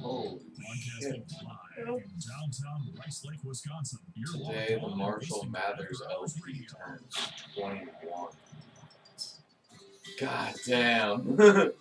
Holy shit. Today, the Marshall Mathers LP turns 21. God damn.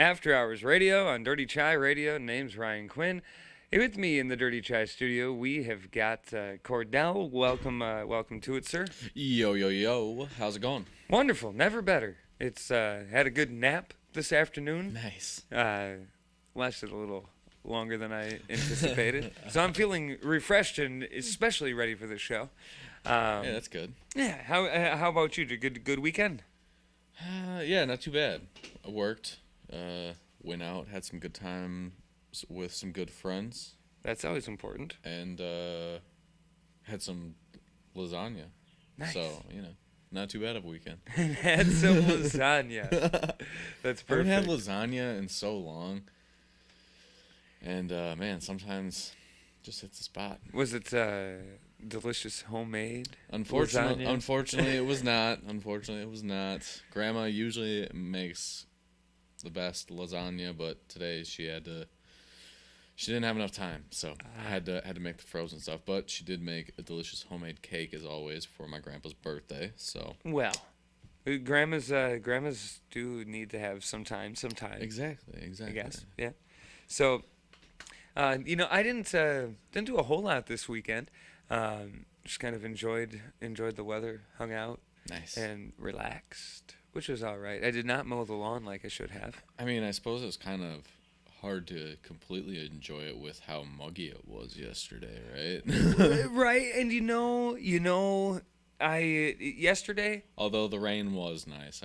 After Hours Radio on Dirty Chai Radio. Name's Ryan Quinn. Hey, with me in the Dirty Chai studio, we have got Kordell. Welcome to it, sir. Yo, yo, yo. How's it going? Wonderful. Never better. It's had a good nap this afternoon. Nice. Lasted a little longer than I anticipated. So I'm feeling refreshed and especially ready for this show. Yeah, that's good. Yeah. How about you? Did a good weekend? Yeah, not too bad. I worked. Went out, had some good time with some good friends. That's always important. And had some lasagna. Nice. So, not too bad of a weekend. Had some lasagna. That's perfect. I haven't had lasagna in so long. And, man, sometimes just hits the spot. Was it delicious homemade Unfortunately, lasagna? Unfortunately, it was not. Grandma usually makes the best lasagna, but today she didn't have enough time, so I had to make the frozen stuff. But she did make a delicious homemade cake as always for my grandpa's birthday. So well, grandmas do need to have some time. Exactly. I guess, yeah. So, I didn't do a whole lot this weekend. Just kind of enjoyed the weather, hung out, nice, and relaxed, which was all right. I did not mow the lawn like I should have. I mean, I suppose it was kind of hard to completely enjoy it with how muggy it was yesterday, right? Right, and yesterday. Although the rain was nice,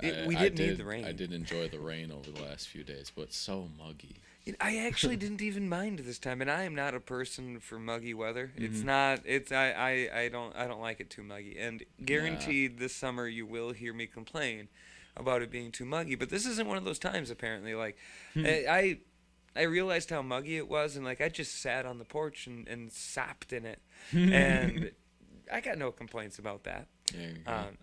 we did need the rain. I did enjoy the rain over the last few days, but so muggy. I actually didn't even mind this time, and I am not a person for muggy weather. Mm-hmm. It's not. It's I don't like it too muggy, and guaranteed this summer you will hear me complain about it being too muggy. But this isn't one of those times, apparently. Like, I realized how muggy it was, and like I just sat on the porch and sopped in it, and I got no complaints about that.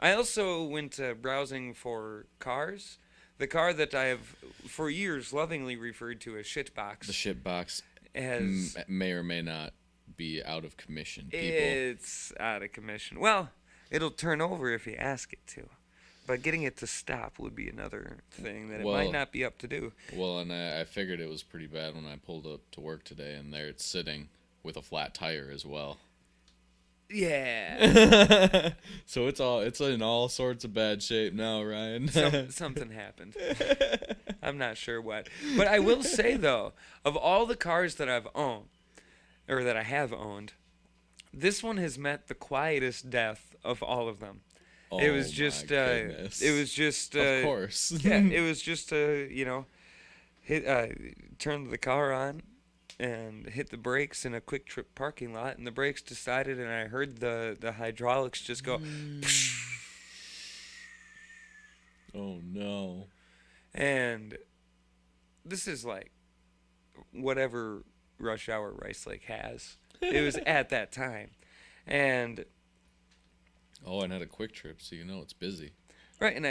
I also went browsing for cars. The car that I have for years lovingly referred to as shitbox. The shitbox has may or may not be out of commission. People. It's out of commission. Well, it'll turn over if you ask it to. But getting it to stop would be another thing that it might not be up to do. Well, and I figured it was pretty bad when I pulled up to work today, and there it's sitting with a flat tire as well. Yeah. So it's in all sorts of bad shape now, Ryan. Something happened. I'm not sure what. But I will say, though, of all the cars that I've owned, or that I have owned, this one has met the quietest death of all of them. Oh, it was just, of course. Yeah, it was just, turn the car on and hit the brakes in a Quick Trip parking lot, and the brakes decided, and I heard the hydraulics just go. Oh no. And this is like whatever Rush Hour Rice Lake has. It was at that time. And and had a Quick Trip, so you know it's busy. Right, and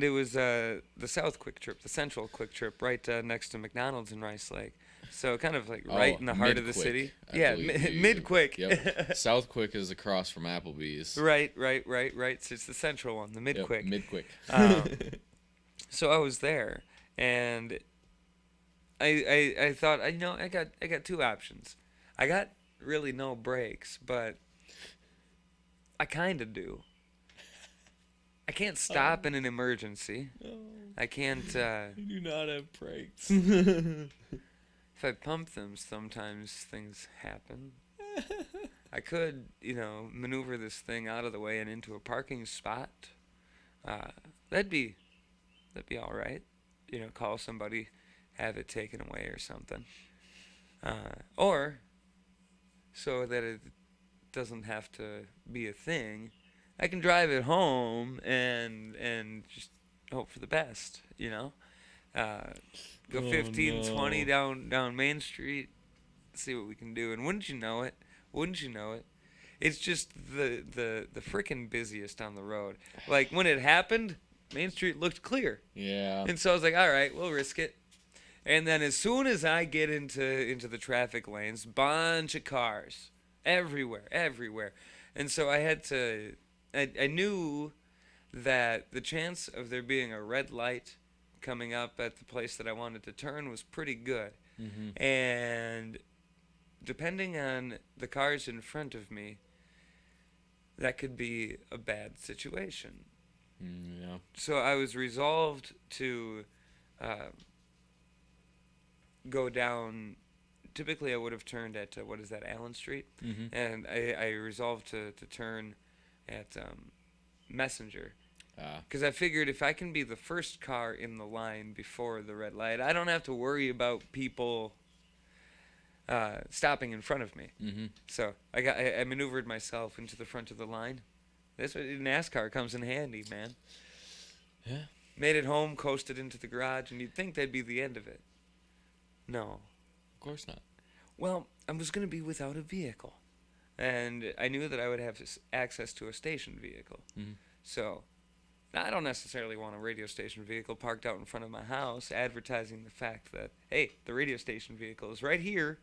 it was the South Quick Trip, the Central Quick Trip, right next to McDonald's in Rice Lake. So kind of like right in the heart of the city. Yeah, mid-quick. Yep. South Quick is across from Applebee's. Right. So it's the Central one, the mid-quick. Yep, mid-quick. So I was there, and I thought, I got two options. I got really no brakes, but I kind of do. I can't stop in an emergency. No. I can't. You do not have brakes. If I pump them, sometimes things happen. I could, maneuver this thing out of the way and into a parking spot. That'd be all right. Call somebody, have it taken away or something. Or so that it doesn't have to be a thing, I can drive it home and just hope for the best, Go 20 down Main Street, see what we can do. And wouldn't you know it, it's just the frickin' busiest on the road. Like, when it happened, Main Street looked clear. Yeah. And so I was like, all right, we'll risk it. And then as soon as I get into the traffic lanes, bunch of cars. Everywhere. And so I had to, I knew that the chance of there being a red light coming up at the place that I wanted to turn was pretty good. Mm-hmm. And depending on the cars in front of me, that could be a bad situation. Yeah. So I was resolved to go down. Typically, I would have turned at, Allen Street? Mm-hmm. And I resolved to turn at Messenger. Because I figured if I can be the first car in the line before the red light, I don't have to worry about people stopping in front of me. Mm-hmm. So I maneuvered myself into the front of the line. That's what NASCAR comes in handy, man. Yeah. Made it home, coasted into the garage, and you'd think that'd be the end of it. No. Of course not. Well, I was going to be without a vehicle. And I knew that I would have access to a station vehicle. Mm-hmm. So I don't necessarily want a radio station vehicle parked out in front of my house advertising the fact that, hey, the radio station vehicle is right here.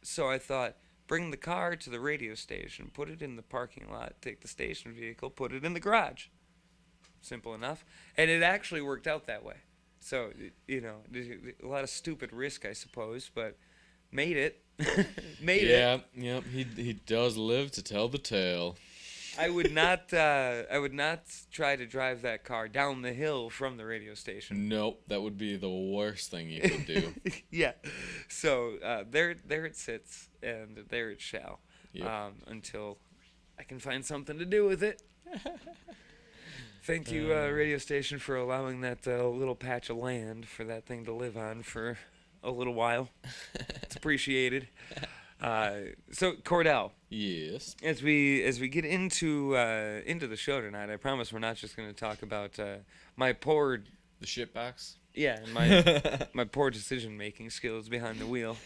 So I thought, bring the car to the radio station, put it in the parking lot, take the station vehicle, put it in the garage. Simple enough. And it actually worked out that way. So, a lot of stupid risk, I suppose, but made it. Made it. Yeah, he does live to tell the tale. I would not try to drive that car down the hill from the radio station. Nope, that would be the worst thing you could do. Yeah. So there it sits, and there it shall, until I can find something to do with it. Thank you, radio station, for allowing that little patch of land for that thing to live on for a little while. It's appreciated. So Kordell, Yes. as we get into the show tonight, I promise we're not just going to talk about my poor The shit box. my poor decision making skills behind the wheel.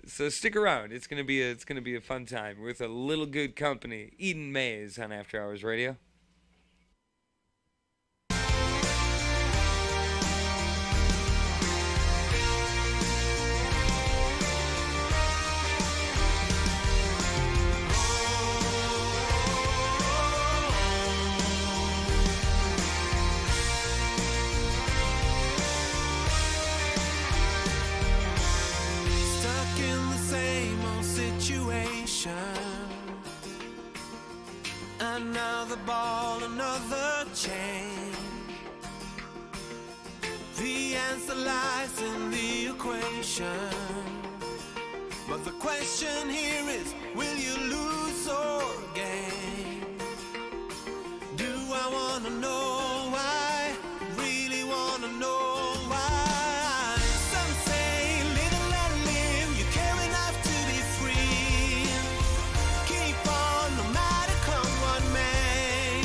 So stick around. It's gonna be a fun time with a little good company. Eden Mays on After Hours Radio. Another ball, another chain. The answer lies in the equation. But the question here is, will you lose or gain? Do I wanna know why? Really wanna know why? Some say live and let live. You care enough to be free. Keep on no matter come what may.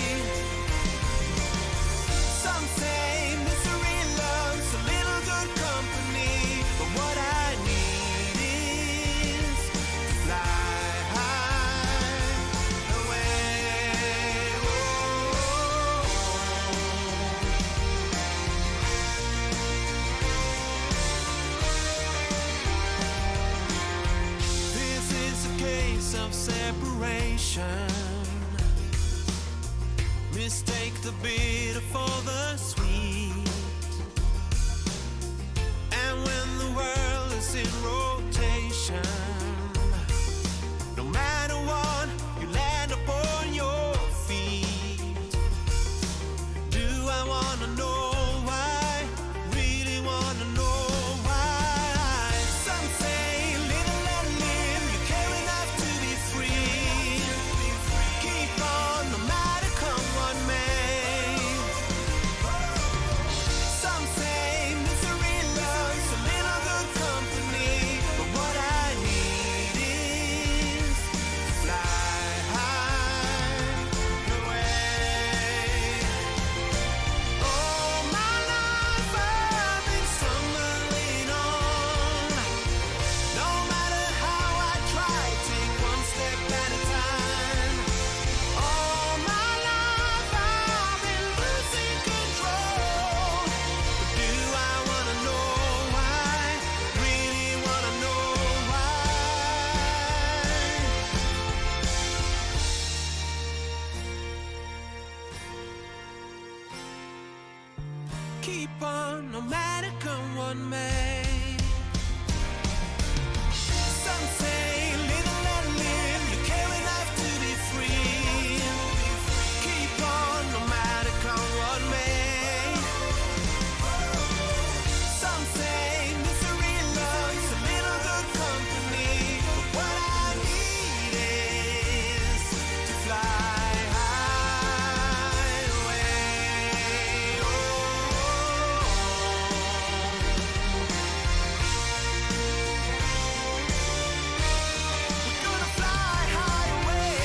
Some say misery loves a little good company. But what I need is to fly high away. This is a case of separation. Mistake the bitter for the sweet. And when the world is in rotation, no matter what, you land upon your feet. Do I wanna know why? Really wanna know why? Some say live and let live. You care enough to be free. Keep on no matter come what may. Some say misery loves a little good company. But what I need is to fly high away. All my life I've been stumbling on. No matter how I try, take one step at a time. All my life I've been losing control. But do I wanna know why? Really wanna know why? Keep on no matter come what may. Some say live and let live. You care enough to be free. Keep on no matter come what may. Some say misery loves a little good company. But what I need is to fly high away. We're gonna fly high away.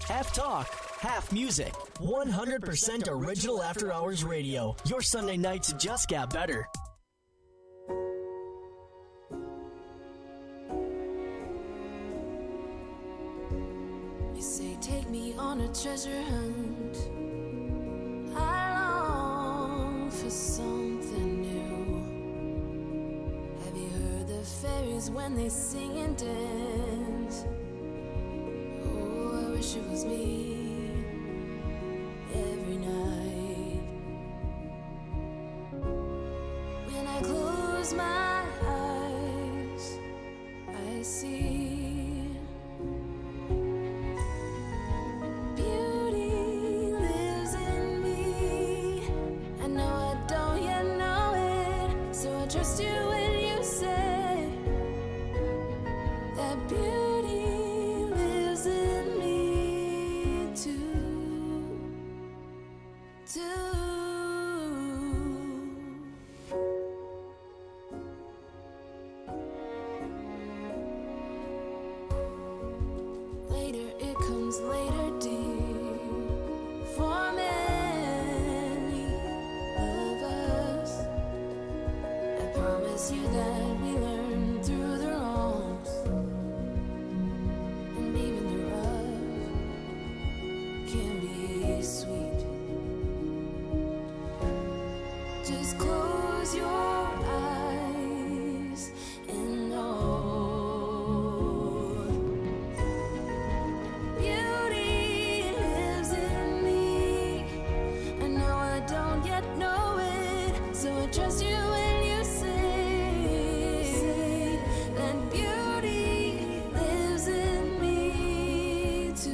Half talk, half music. 100% original After Hours Radio. Your Sunday nights just got better. You say take me on a treasure hunt. I long for something new. Have you heard the fairies when they sing and dance? Oh, I wish it was me every night. When I close my eyes, I see beauty lives in me. I know I don't yet know it, so I trust you when you say that beauty lives in It's you that we learn through the wrongs, and even the rough can be sweet. Just close your eyes and know beauty lives in me. I know I don't yet know it, so I trust you when you say that beauty lives in me too.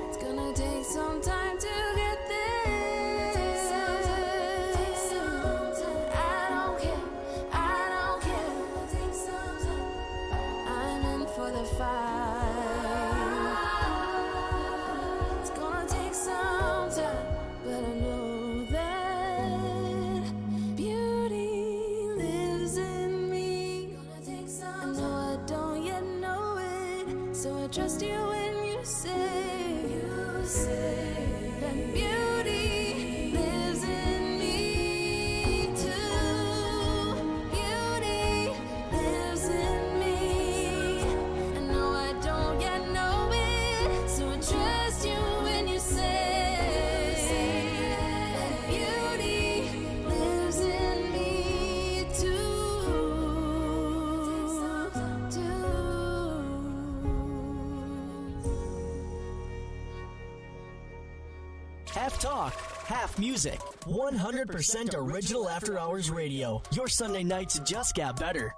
It's gonna take some time to get there. I don't care. I'm in for the fight. It's gonna take some time, but I know that beauty lives in me. I know I don't yet know it, so I trust you when you say that beauty lives in me too. Beauty lives in me. I know I don't yet know it, so I trust you when you say that beauty lives in me too. Half talk, half music. 100% original After Hours Radio. Your Sunday nights just got better.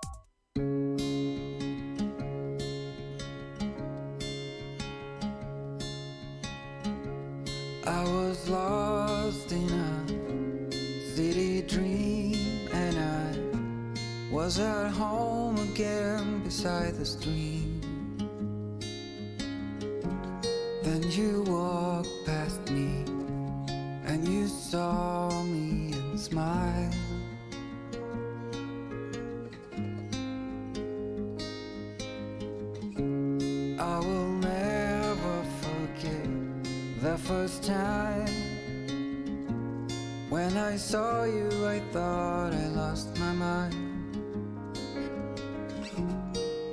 I was lost in a city dream, and I was at home again beside the stream. Then you walked past me, and you saw me and smiled. I will never forget the first time when I saw you. I thought I lost my mind.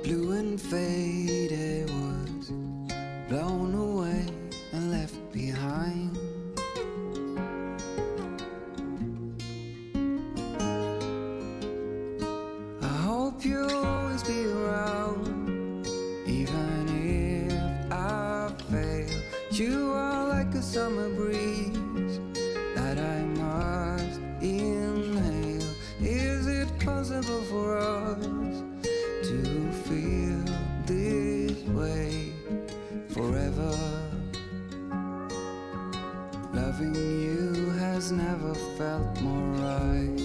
Blue and faded was blown away and left behind. I hope you'll always be around, even if I fail. You are like a summer breeze that I must inhale. Is it possible for us to feel this way forever? Loving you has never felt more right.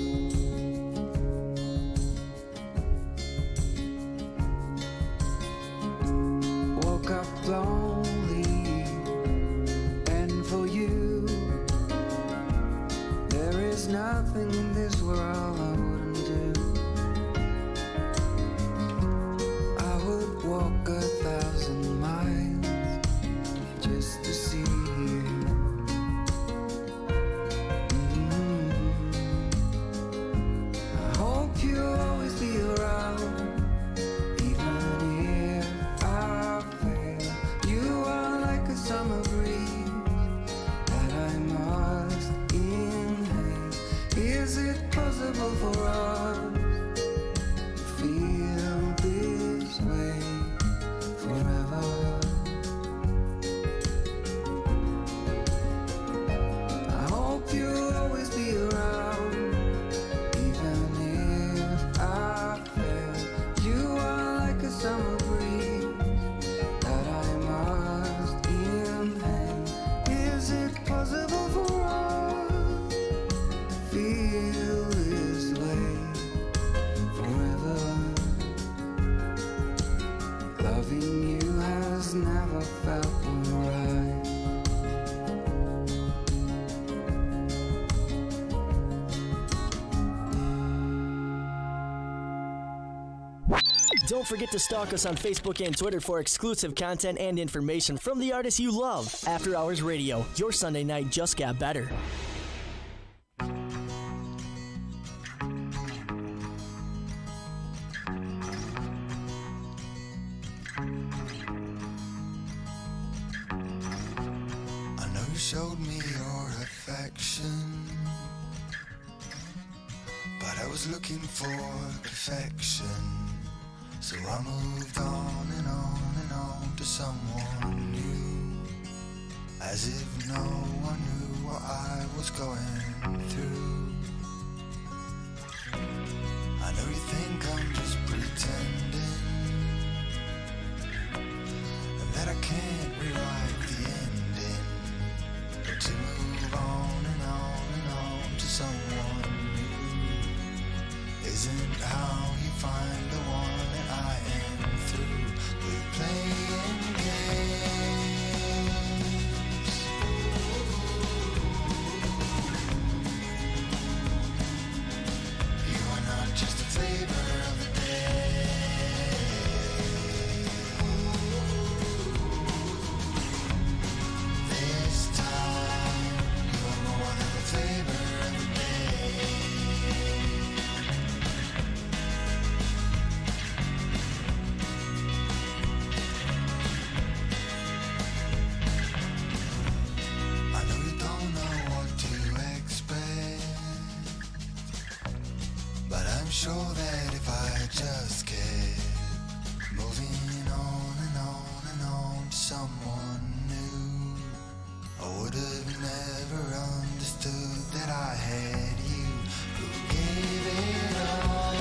Woke up lonely, and for you there is nothing in this world I wouldn't do. I would walk 1,000 miles just to see you. Don't forget to stalk us on Facebook and Twitter for exclusive content and information from the artists you love. After Hours Radio, your Sunday night just got better. I know you showed me your affection, but I was looking for perfection. So I moved on and on and on to someone new, as if no one knew what I was going through. I know you think I'm just pretending, and that I can't rewrite the ending, but to move on and on and on to someone new isn't how you find the one that I am through with playing games. You are not just a flavor of the day. This time, you are more than a flavor of the day. I know you don't know what to expect, but I'm sure that if I just kept moving on and on and on to someone new, I would have never understood that I had you who gave it all.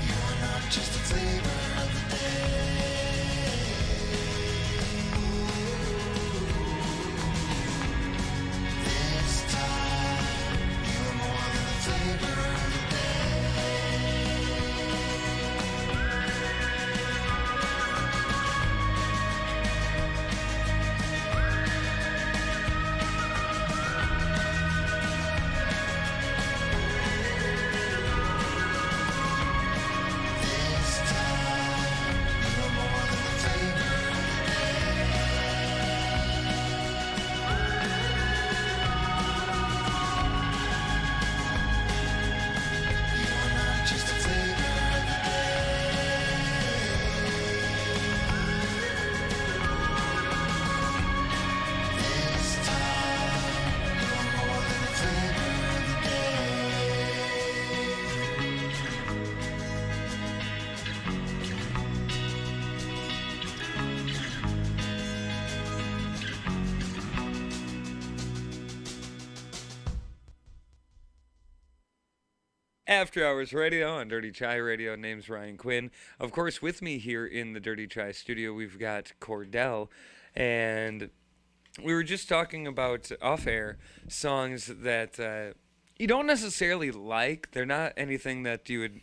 You're not just a flavor of the day. This time, you're more than a flavor of the day. This time, you're more than a flavor of the day. You're not just a flavor of the day. This time, you're more than a flavor of the After Hours Radio on Dirty Chai Radio. Name's Ryan Quinn. Of course, with me here in the Dirty Chai studio, we've got Kordell. And we were just talking about off-air songs that you don't necessarily like. They're not anything that you would...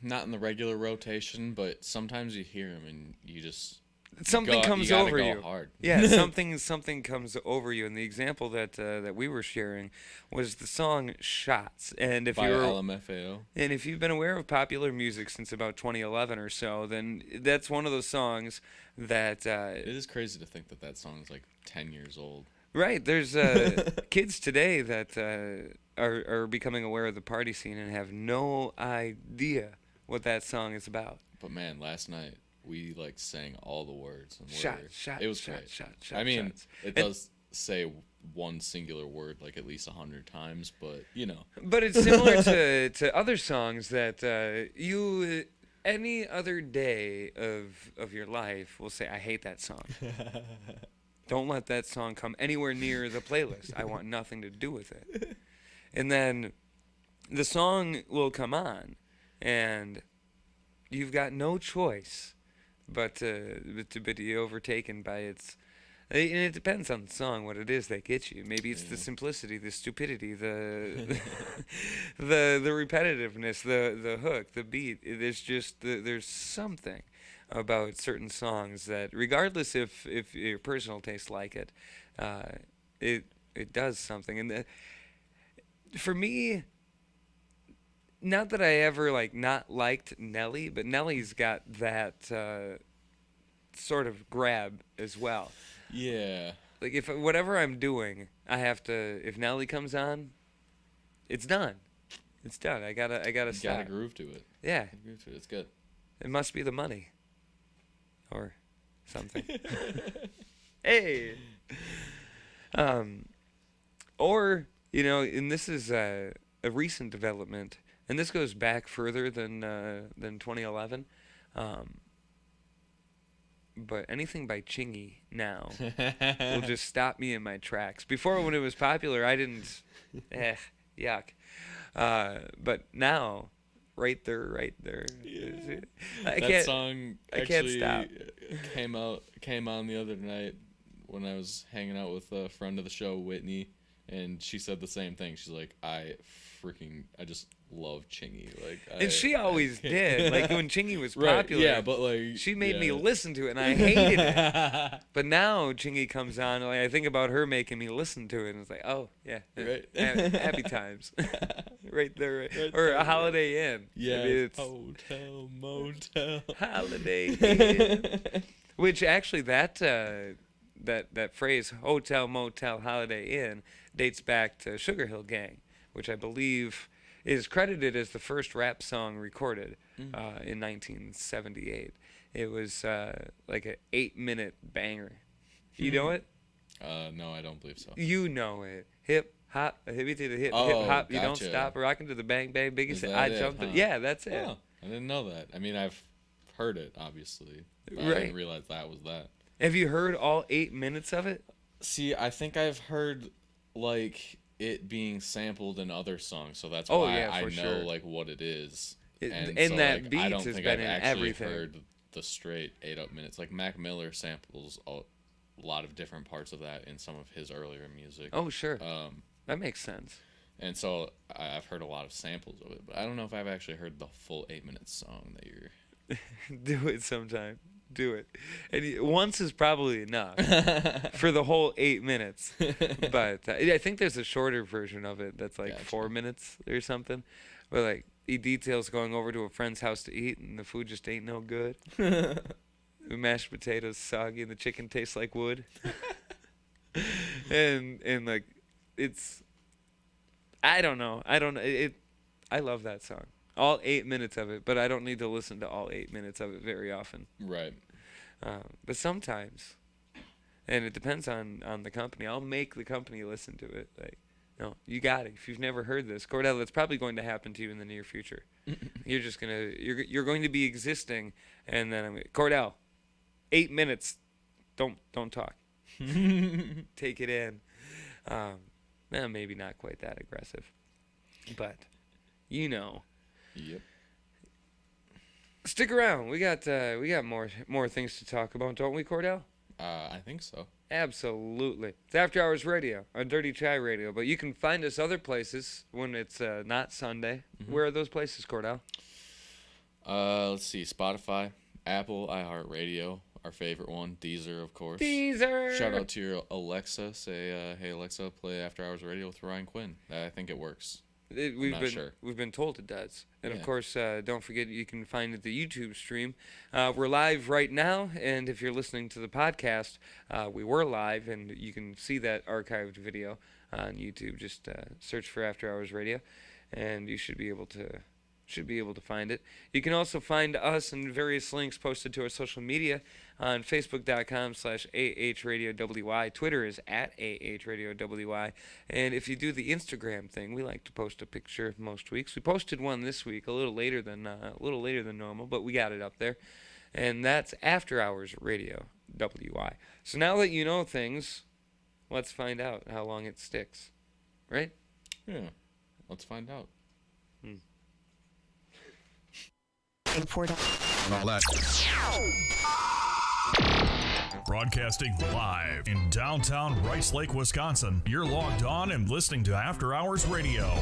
Not in the regular rotation, but sometimes you hear them and you just Something comes you gotta over go you. hard. Yeah, something comes over you. And the example that we were sharing was the song "Shots." And if By you're LMFAO. and if you've been aware of popular music since about 2011 or so, then that's one of those songs that It is crazy to think that that song is like 10 years old. right. There's kids today that are becoming aware of the party scene and have no idea what that song is about. But man, last night we like sang all the words. And Shot, words. shot, It was shot, great. shot, I mean, shots. it does say one singular word like at least 100 times, but you know. But it's similar to other songs that you any other day of your life will say, I hate that song. Don't let that song come anywhere near the playlist. I want nothing to do with it. And then the song will come on, and you've got no choice but to be overtaken by its... And it depends on the song, what it is that gets you. Maybe it's the simplicity, the stupidity, the the repetitiveness, the hook, the beat. There's just there's something about certain songs that, regardless if your personal taste like it, It does something. And for me, not that I ever like not liked Nelly, but Nelly's got that sort of grab as well. Yeah. Like if whatever I'm doing, I have to. If Nelly comes on, it's done. It's done. I gotta You stop. gotta groove to it. Yeah, Groove to it. It's good. it must be the money, or something. Hey. Or and this is a recent development, and this goes back further than 2011. But anything by Chingy now will just stop me in my tracks. Before, when it was popular, I didn't. Yuck. But now, right there. Yeah. I That can't. song I can't actually stop. came on the other night when I was hanging out with a friend of the show, Whitney, and she said the same thing. She's like, I just love Chingy. Like, And she always did. Like when Chingy was right, popular. yeah, but like She made me yeah. listen to it, and I hated it. But now Chingy comes on, like I think about her making me listen to it, and it's like, oh yeah, Right. happy times, right there, Right or there. a Holiday Inn. Yeah, I mean, it's hotel, motel. Holiday Inn. Which actually that phrase hotel, motel, Holiday Inn dates back to Sugar Hill Gang, which I believe is credited as the first rap song recorded in 1978. It was like an 8-minute banger. You know it? No, I don't believe so. You know it. Hip hop, hippie to the hip, Oh, hip hop. You don't gotcha. stop, rocking to the bang bang. Biggie Is said, that "I it, jumped." huh? Yeah, that's it. Oh, I didn't know that. I mean, I've heard it, obviously. But I Right. didn't realize that was that. Have you heard all 8 minutes of it? See, I think I've heard like it being sampled in other songs, so that's Oh, why yeah, I for know sure. like what it is. And so, that like, beats I don't has think been I've in actually everything. heard the straight 8 minutes. Like Mac Miller samples a lot of different parts of that in some of his earlier music. Oh, sure. Um, That makes sense. and so I've heard a lot of samples of it, but I don't know if I've actually heard the full 8 minute song that you're. Do it sometime. Do it. And once is probably enough for the whole 8 minutes. But I think there's a shorter version of it that's like Gotcha. 4 minutes or something. But like he details going over to a friend's house to eat, and the food just ain't no good. The mashed potatoes soggy, and the chicken tastes like wood. and like it's. I don't know. I love that song. All 8 minutes of it, but I don't need to listen to all 8 minutes of it very often. Right. But sometimes, and it depends on the company. I'll make the company listen to it. Like, no, you got it. If you've never heard this, Kordell, it's probably going to happen to you in the near future. You're just you're going to be existing, and then Kordell, 8 minutes, don't talk. Take it in. Maybe not quite that aggressive, but Yep. Stick around. We got more things to talk about, don't we, Kordell? I think so. Absolutely. It's After Hours Radio on Dirty Chai Radio, but you can find us other places when it's not Sunday. Where are those places, Kordell? Let's see. Spotify, Apple, iHeartRadio, our favorite one, Deezer, of course. Deezer. Shout out to your Alexa. Say, hey Alexa, play After Hours Radio with Ryan Quinn. I think it works. We've been told it does. And of Yeah. course, don't forget you can find the YouTube stream. We're live right now, and if you're listening to the podcast, we were live, and you can see that archived video on YouTube. Just search for After Hours Radio, and you should be able to find it. You can also find us and various links posted to our social media on Facebook.com/AHRadioWY. Twitter is @AHRadioWY. And if you do the Instagram thing, we like to post a picture most weeks. We posted one this week, a little later than normal, but we got it up there. And that's After Hours Radio WY. So now that you know things, let's find out how long it sticks. Right? Yeah. Let's find out. And all that. Broadcasting live in downtown Rice Lake, Wisconsin. You're logged on and listening to After Hours Radio.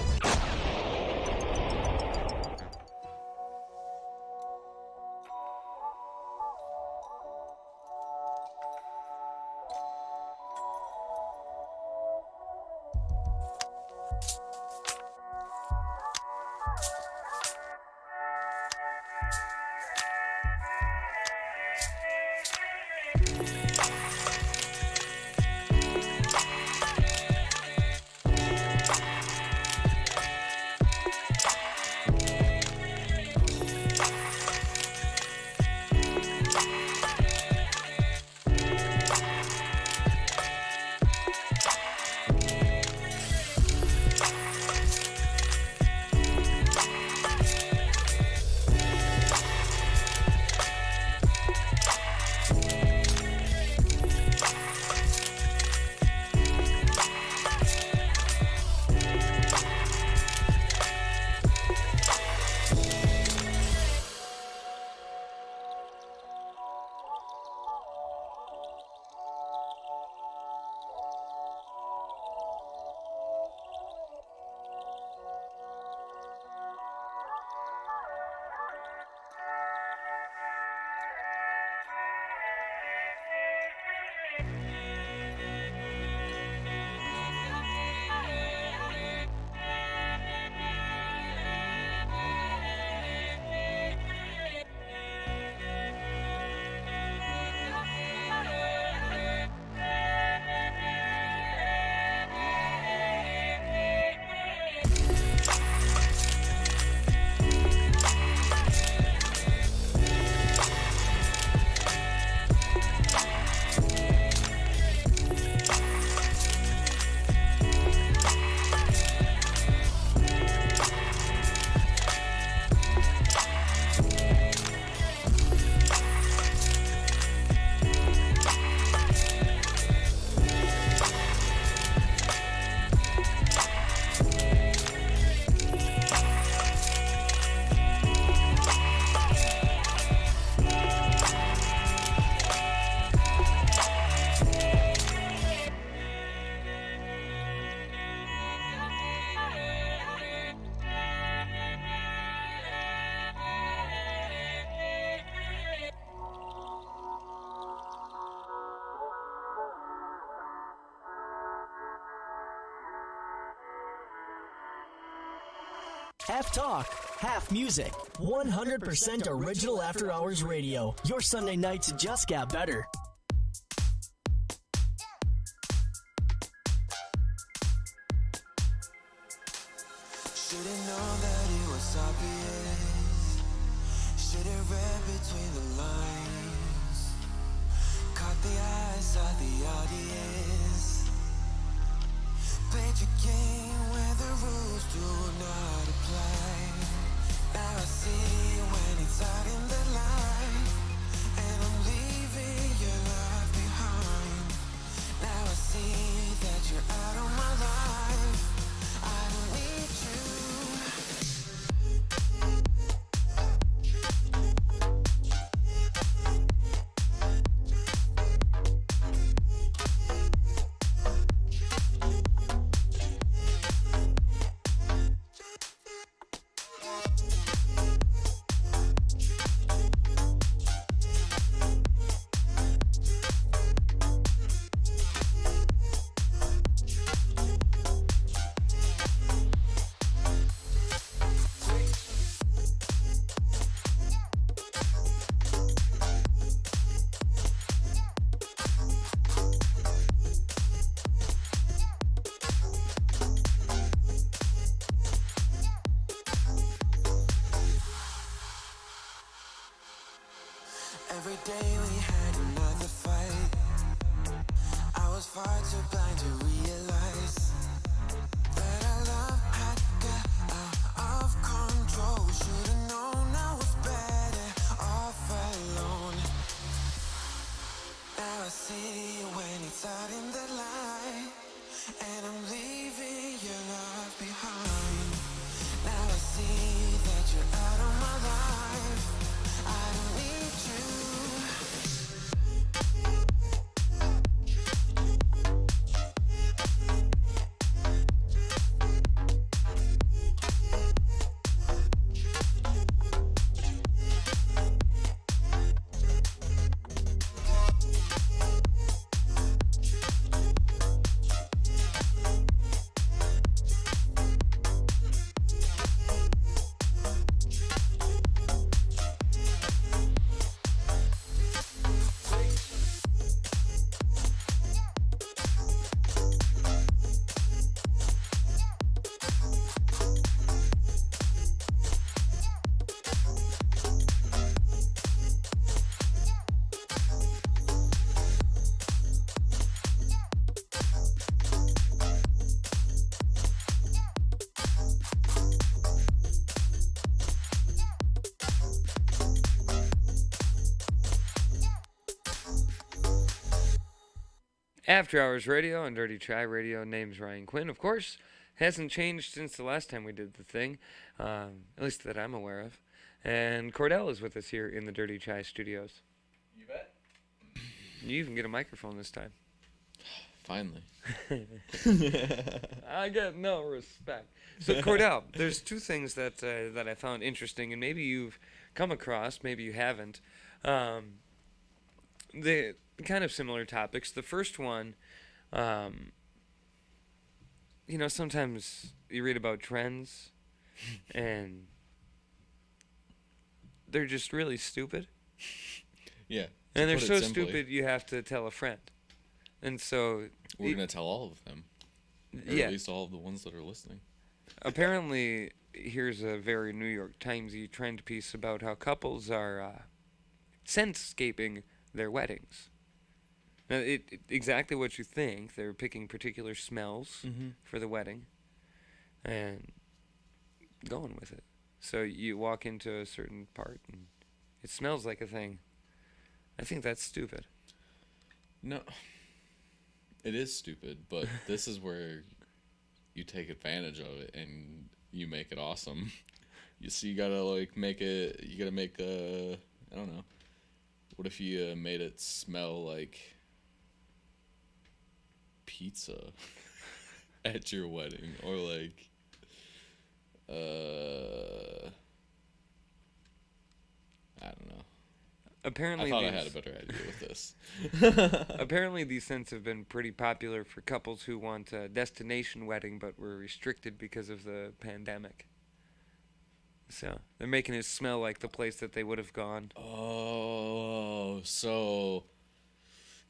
Half talk, half music. 100% original After Hours Radio. Your Sunday nights just got better. Should've known that it was obvious. Should've read between the lines. Caught the eyes of the audience. Played your game where the rules do not apply. Now I see when it's out in the light. And I'm leaving your love behind. Now I see that you're out of my life. I don't need you. Every day we had another fight. I was far too blind to realize that our love had got out of control. Should've known I was better off alone. Now I see when it's out in the light. And I'm leaving your love behind. Now I see that you're out of my life. I don't need you. After Hours Radio on Dirty Try Radio. Name's Ryan Quinn, of course. Hasn't changed since the last time we did the thing, at least that I'm aware of. And Kordell is with us here in the Dirty Try studios. You bet. You even get a microphone this time. Finally. I get no respect. So Kordell, there's two things that I found interesting, and maybe you've come across, maybe you haven't. The kind of similar topics. The first one, sometimes you read about trends, and they're just really stupid. Yeah. And they're so stupid you have to tell a friend. And so we're going to tell all of them. Or at least all of the ones that are listening. Apparently, here's a very New York Timesy trend piece about how couples are scentscaping their weddings. Now, exactly what you think. They're picking particular smells for the wedding and going with it. So you walk into a certain part and it smells like a thing. I think that's stupid. No. It is stupid, but this is where you take advantage of it and you make it awesome. You gotta make I don't know. What if you made it smell like pizza at your wedding, or like I don't know. Apparently, I thought I had a better idea with this. Apparently, these scents have been pretty popular for couples who want a destination wedding but were restricted because of the pandemic. So they're making it smell like the place that they would have gone. Oh, so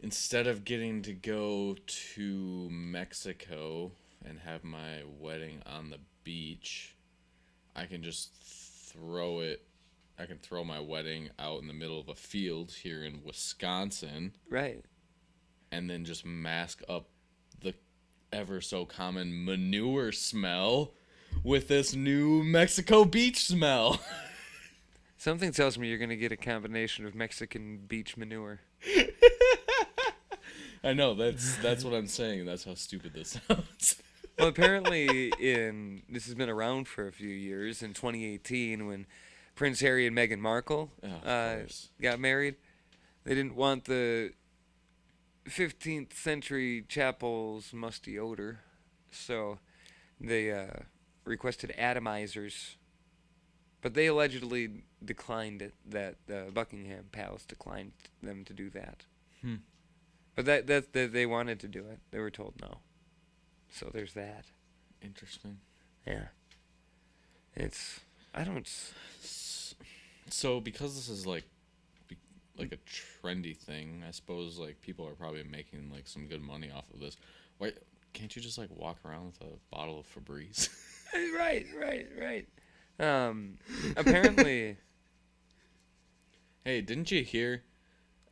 instead of getting to go to Mexico and have my wedding on the beach, I can just throw it. I can throw my wedding out in the middle of a field here in Wisconsin. Right. And then just mask up the ever so common manure smell with this new Mexico beach smell. Something tells me you're going to get a combination of Mexican beach manure. I know, that's what I'm saying. That's how stupid this sounds. Well, apparently this has been around for a few years. In 2018, when Prince Harry and Meghan Markle got married, they didn't want the 15th century chapel's musty odor, so they requested atomizers, but they allegedly declined it. That Buckingham Palace declined them to do that. But that they wanted to do it. They were told no. So there's that. Interesting. Yeah. So because this is like a trendy thing, I suppose like people are probably making like some good money off of this. Why can't you just like walk around with a bottle of Febreze? Right. Apparently. Hey, didn't you hear?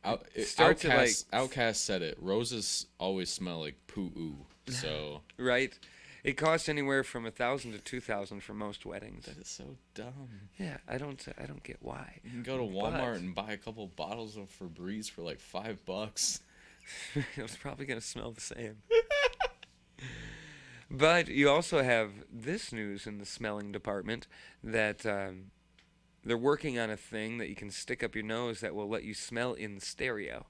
Outcast said it. Roses always smell like poo-oo. So Right. It costs anywhere from $1,000 to $2,000 for most weddings. that is so dumb. Yeah, I don't get why. You can go to Walmart and buy a couple bottles of Febreze for like $5. It's probably gonna smell the same. But you also have this news in the smelling department that they're working on a thing that you can stick up your nose that will let you smell in stereo.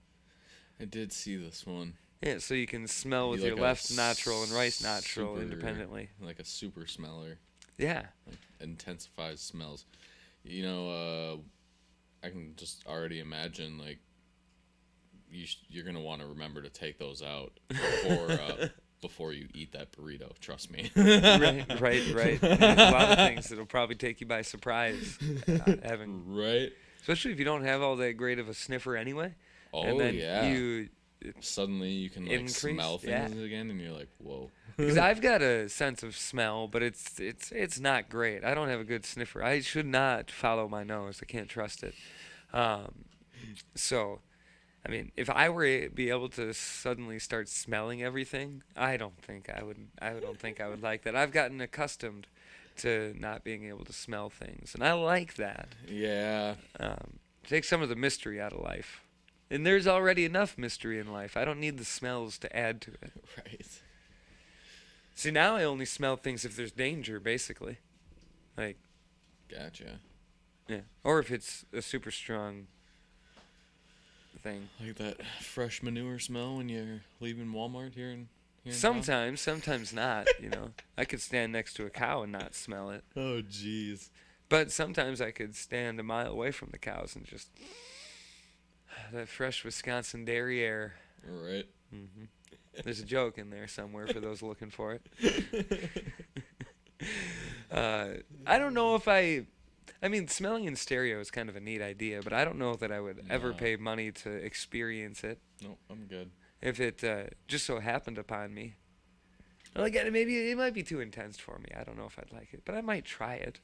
I did see this one. Yeah, so you can smell with Be your like a left nostril and right nostril super- independently. Like a super smeller. Yeah. Like intensifies smells. You know, I can just already imagine like you're gonna want to remember to take those out before you eat that burrito. Trust me. Right. A lot of things that'll probably take you by surprise. Right. Especially if you don't have all that great of a sniffer anyway. Oh, and then yeah. Suddenly you can like increase, smell things yeah. again, and you're like, whoa. Because I've got a sense of smell, but it's not great. I don't have a good sniffer. I should not follow my nose. I can't trust it. So, I mean, if I were to be able to suddenly start smelling everything, I don't think I would. I don't think I would like that. I've gotten accustomed to not being able to smell things, and I like that. Yeah. Take some of the mystery out of life. And there's already enough mystery in life. I don't need the smells to add to it. Right. See, now I only smell things if there's danger, basically. Like, Gotcha. yeah. Or if it's a super strong thing. Like that fresh manure smell when you're leaving Walmart here in town? Sometimes not, you know. I could stand next to a cow and not smell it. Oh, jeez. But sometimes I could stand a mile away from the cows and just... that fresh Wisconsin dairy air. Right. Mm-hmm. There's a joke in there somewhere for those looking for it. I don't know if I mean, smelling in stereo is kind of a neat idea, but I don't know that I would ever pay money to experience it. No, I'm good. If it just so happened upon me. Like, maybe it might be too intense for me. I don't know if I'd like it, but I might try it.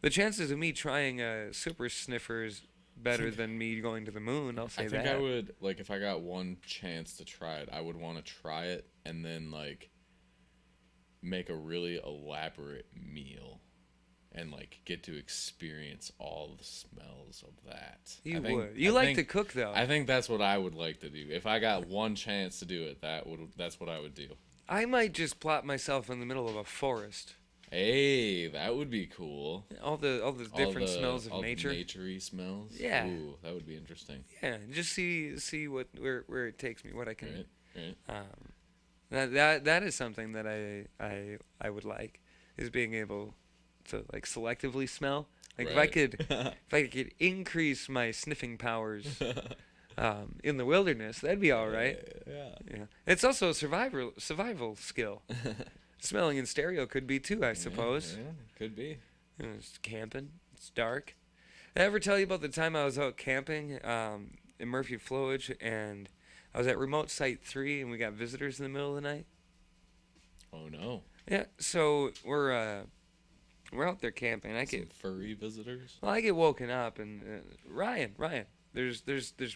The chances of me trying a super sniffer is better than me going to the moon, I'll say that. I think I would, like, if I got one chance to try it, I would want to try it and then, like, make a really elaborate meal and, like, get to experience all the smells of that. You would. You like to cook, though. I think that's what I would like to do. If I got one chance to do it, that's what I would do. I might just plop myself in the middle of a forest. Hey, that would be cool. All the different smells of nature. All the naturey smells. Yeah. Ooh, that would be interesting. Yeah, just see where it takes me, what I can. Right. That is something that I would like, is being able to like selectively smell. Like Right. if I could increase my sniffing powers in the wilderness, that'd be all right. Yeah. It's also a survival skill. Smelling in stereo could be too, I suppose. Yeah, could be. It's camping. It's dark. Did I ever tell you about the time I was out camping in Murphy Flowage, and I was at remote site 3, and we got visitors in the middle of the night? Oh no. Yeah. So we're out there camping. Some furry visitors. Well, I get woken up, and Ryan, there's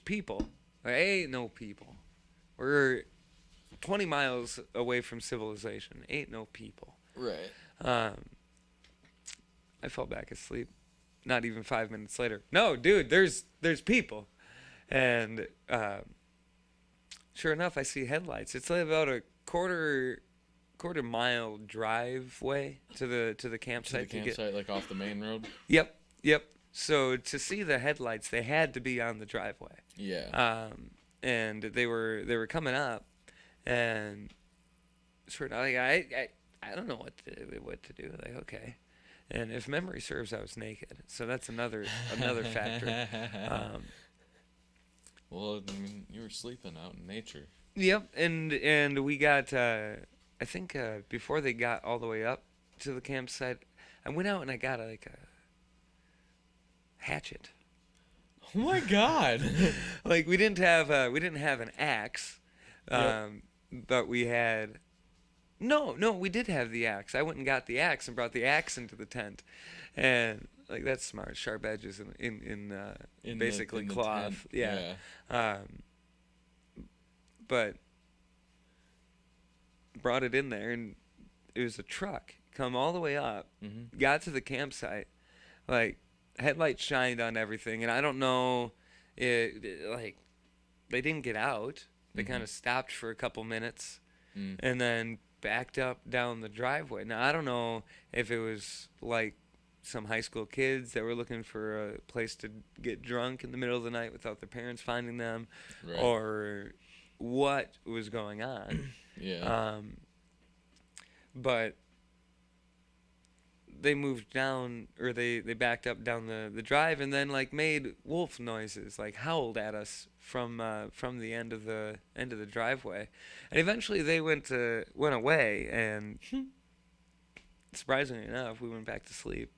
people. There ain't no people. We're 20 miles away from civilization. Ain't no people. Right. I fell back asleep. Not even 5 minutes later. No, dude, there's people, and sure enough, I see headlights. It's like about a quarter mile driveway to the campsite. To the campsite, like off the main road. Yep. So to see the headlights, they had to be on the driveway. Yeah. And they were coming up, and sort of like I don't know what to do. Like, okay. And if memory serves, I was naked, so that's another factor. Well, I mean, you were sleeping out in nature. Yep, and we got I think before they got all the way up to the campsite, I went out and I got a hatchet. Oh my God! Like we didn't have an axe, but we had. No, we did have the axe. I went and got the axe and brought the axe into the tent, and like that's smart. Sharp edges in basically the cloth. tent. Yeah. But brought it in there, and it was a truck. Come all the way up, got to the campsite, like headlights shined on everything, and I don't know, like they didn't get out. They kind of stopped for a couple minutes, and then backed up down the driveway. Now, I don't know if it was like some high school kids that were looking for a place to get drunk in the middle of the night without their parents finding them, Right. or what was going on. Yeah. But they moved down, or they backed up down the drive, and then like made wolf noises, like howled at us from the end of the driveway, and eventually they went away, and surprisingly enough, we went back to sleep.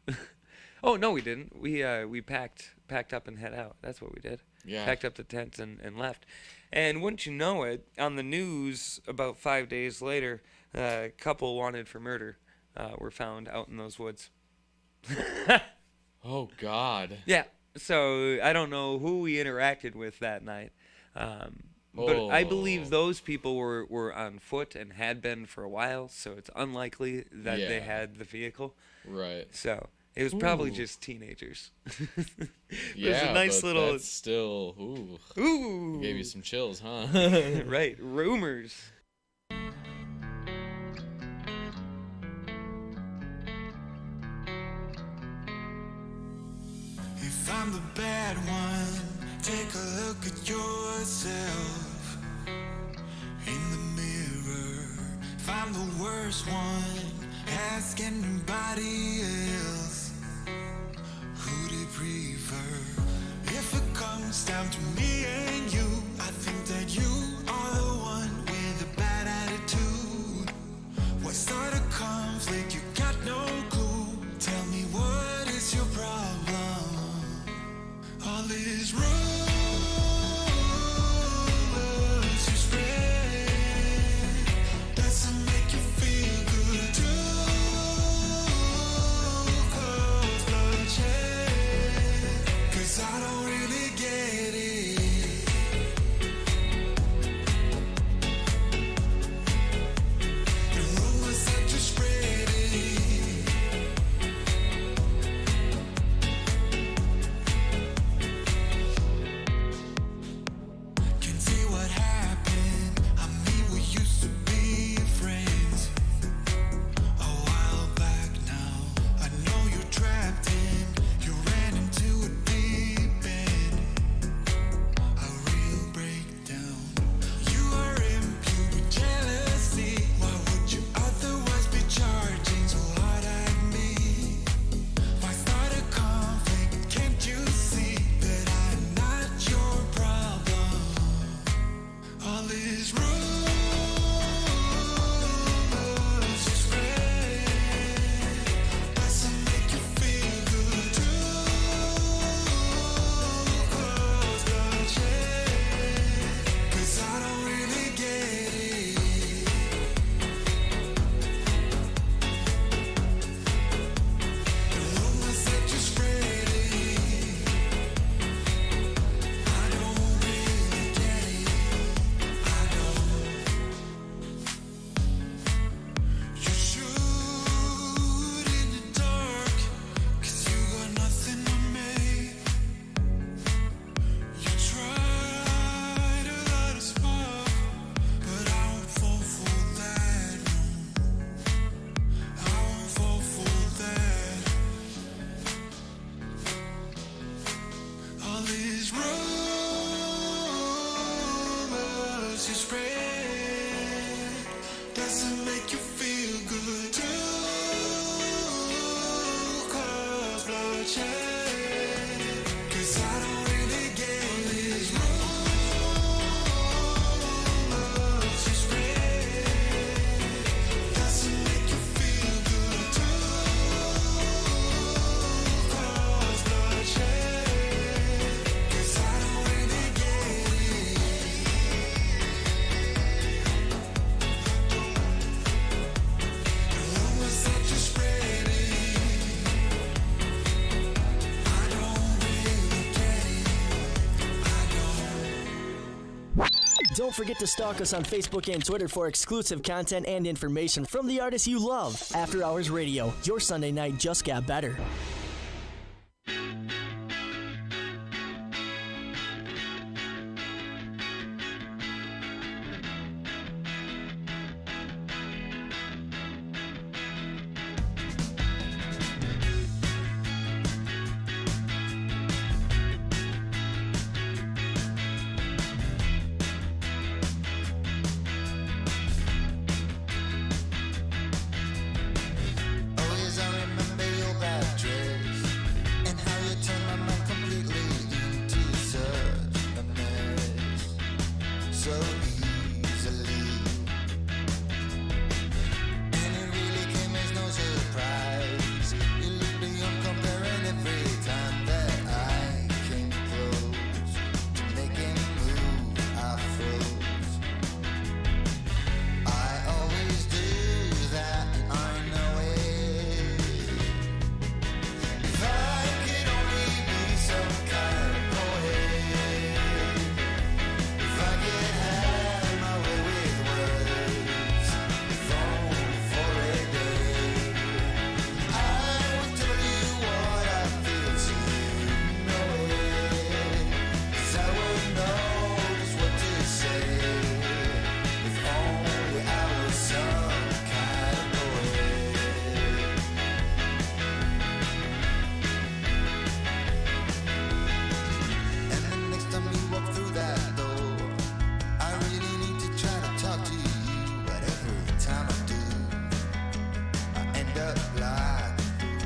Oh no, we didn't. We packed up and head out. That's what we did. Yeah. Packed up the tent and left. And wouldn't you know it, on the news about 5 days later, a couple wanted for murder were found out in those woods. Oh God. Yeah. So I don't know who we interacted with that night. But I believe those people were on foot and had been for a while, so it's unlikely that they had the vehicle. Right. So it was probably Ooh. just teenagers. Yeah, it was a nice but little. that's still. Ooh. Ooh. Gave you some chills, huh? Right. Rumors. If I'm the bad one, take a look at yourself in the mirror. If I'm the worst one, ask anybody else who they prefer. If it comes down to me and you, I think that you are the one with a bad attitude. What started conflict? You got no clue. Tell me, what is your problem? All these rumors you spread, doesn't make you feel good too. Close the check, 'cause I don't really get it. The rumors that you spread it. Can see what happened. I mean, we used to be friends a while back now. I know you're trapped in, you ran into a deep end. Don't forget to stalk us on Facebook and Twitter for exclusive content and information from the artists you love. After Hours Radio, your Sunday night just got better. Always I remember your bad dress and how you turned my mind completely into such a mess so easily. And it really came as no surprise. You looked beyond comparing every time that I came close to making a move. I froze. I always do that, and I know it. If I could only be some kind of poet, if I could have my way with words, if only for a day, I would tell you what I feel so you know it. 'Cause I would know just what to say, if only I was some kind of poet. And the next time you walk through that door, I really need to try to talk to you. But every time I do, I end up like a fool.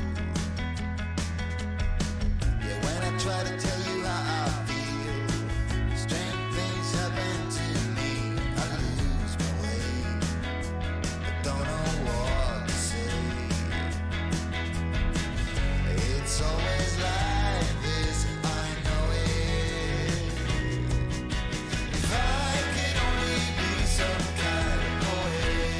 Yeah, when I try to tell you how I feel, strange things happen to me. I lose my way, but don't know what to say. It's always like this, I know it. If I could only be some kind of poet,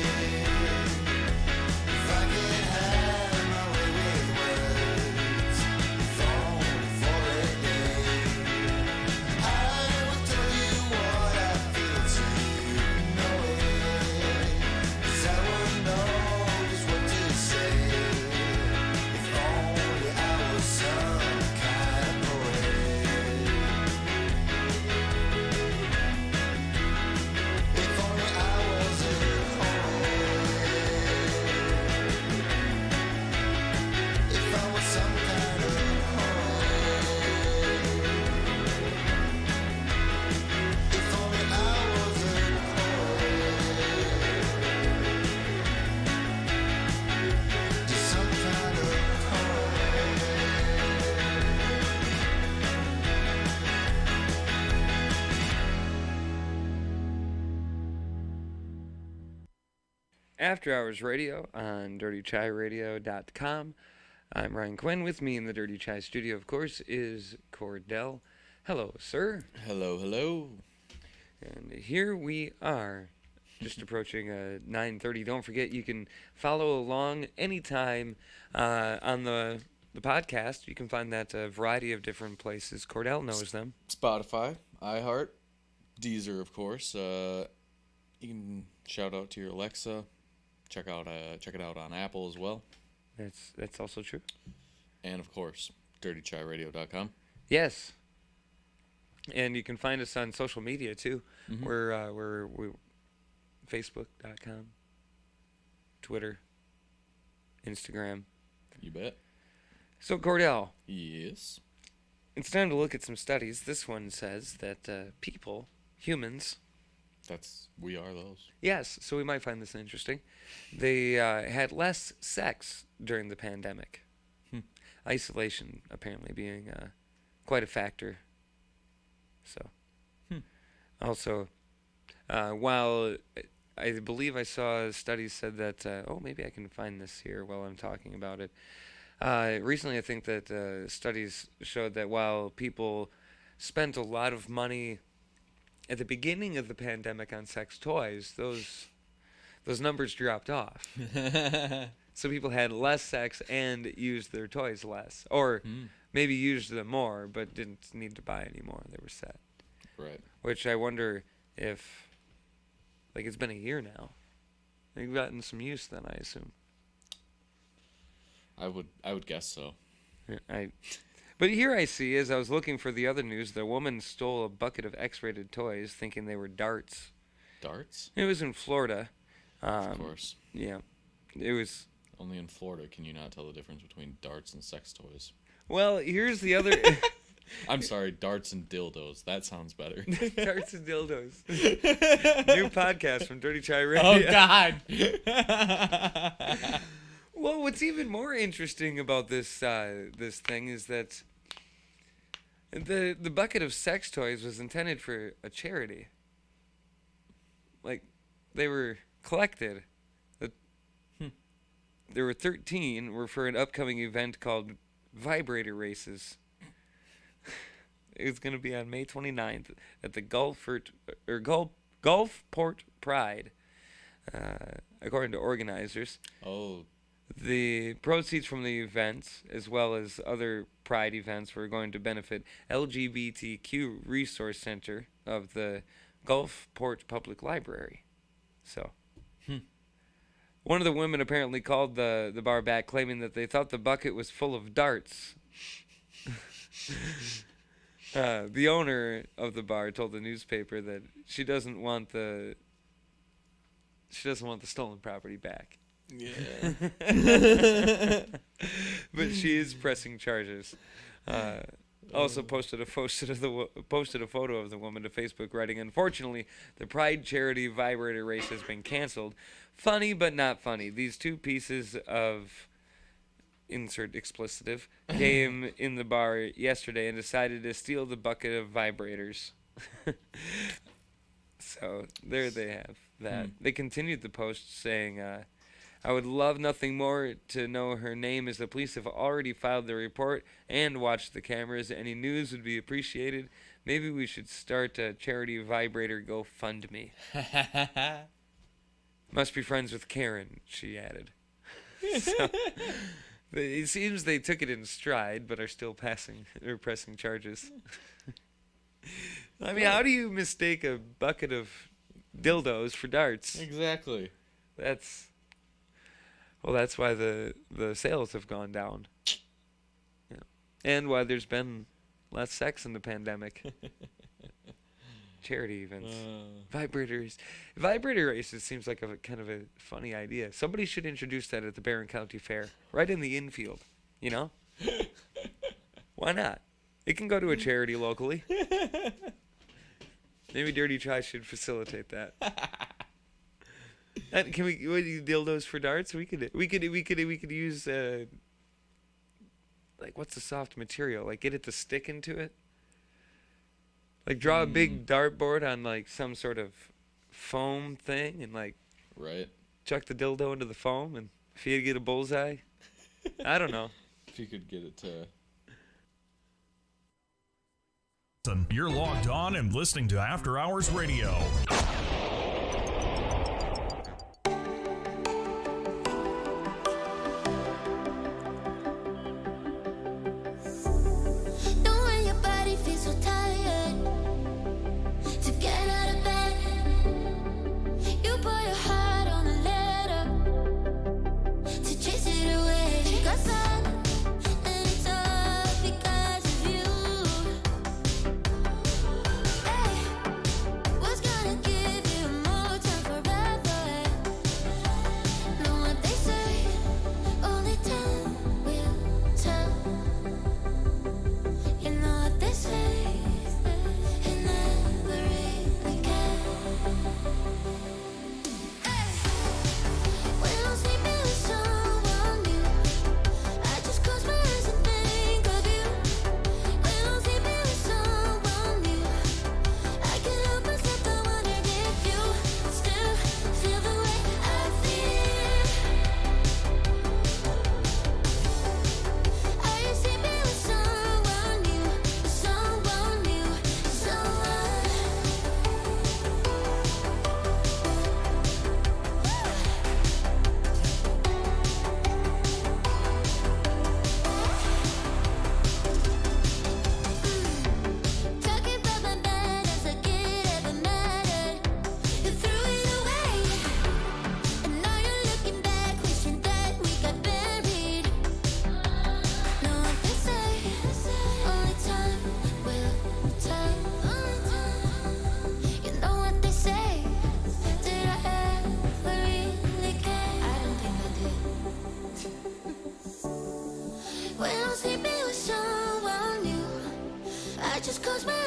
if I could have my way with words, if only for a day, I would tell you what I feel so you know it. 'Cause I would know just what to say, if only I was some kind of poet. If only I was a poet. If I was some kind of poet. If only I was a poet. Just some kind of poet. After Hours Radio on dirtychairadio.com. I'm Ryan Quinn. With me in the Dirty Chai studio, of course, is Kordell. Hello, sir. Hello, hello. And here we are, just approaching 9:30. Don't forget, you can follow along anytime on the podcast. You can find that a variety of different places. Kordell knows them. Spotify, iHeart, Deezer, of course. You can shout out to your Alexa. Check it out on Apple as well. That's also true. And of course, dirtychairadio.com. Yes. And you can find us on social media too. We're Facebook.com, Twitter, Instagram. You bet. So Kordell, Yes. it's time to look at some studies. This one says that humans. We are those. Yes, so we might find this interesting. They had less sex during the pandemic. Isolation apparently being quite a factor. So, also, while I believe I saw studies said that, maybe I can find this here while I'm talking about it. Recently, I think that studies showed that while people spent a lot of money at the beginning of the pandemic on sex toys, those numbers dropped off. So people had less sex and used their toys less, or maybe used them more, but didn't need to buy any more. They were set. Right. Which I wonder if, like, it's been a year now. They've gotten some use then, I assume. I would guess so. But here I see, as I was looking for the other news, the woman stole a bucket of X-rated toys thinking they were darts. Darts? It was in Florida. Of course. Yeah. It was... Only in Florida can you not tell the difference between darts and sex toys. Well, here's the other... I'm sorry, darts and dildos. That sounds better. Darts and dildos. New podcast from Dirty Chai Radio. Oh, God. Well, what's even more interesting about this this thing is that the bucket of sex toys was intended for a charity. Like, they were collected. There were 13 were for an upcoming event called Vibrator Races. It was going to be on May 29th at the Gulfport Pride, according to organizers. Oh. The proceeds from the events, as well as other Pride events, were going to benefit LGBTQ Resource Center of the Gulfport Public Library. So, one of the women apparently called the bar back, claiming that they thought the bucket was full of darts. The owner of the bar told the newspaper that she doesn't want the stolen property back. Yeah. But she is pressing charges. Also posted a photo of the woman to Facebook, writing, "Unfortunately, the Pride charity vibrator race has been canceled. Funny but not funny. These two pieces of insert explicitive came in the bar yesterday and decided to steal the bucket of vibrators." So there they have that. They continued the post saying, "I would love nothing more to know her name, as the police have already filed the report and watched the cameras. Any news would be appreciated. Maybe we should start a charity vibrator GoFundMe." Must be friends with Karen, she added. So, it seems they took it in stride, but are still pressing charges. I mean, how do you mistake a bucket of dildos for darts? Exactly. That's why the sales have gone down. Yeah. And why there's been less sex in the pandemic. Charity events. Vibrator races seems like a kind of a funny idea. Somebody should introduce that at the Barron County Fair, right in the infield, you know? Why not? It can go to a charity locally. Maybe Dirty Try should facilitate that. Can we dildos for darts? We could use like, what's the soft material? Like, get it to stick into it. Like, draw a big dartboard on like some sort of foam thing and like chuck the dildo into the foam, and if you get a bullseye, I don't know. If you could get it to. You're logged on and listening to After Hours Radio. What's gonna give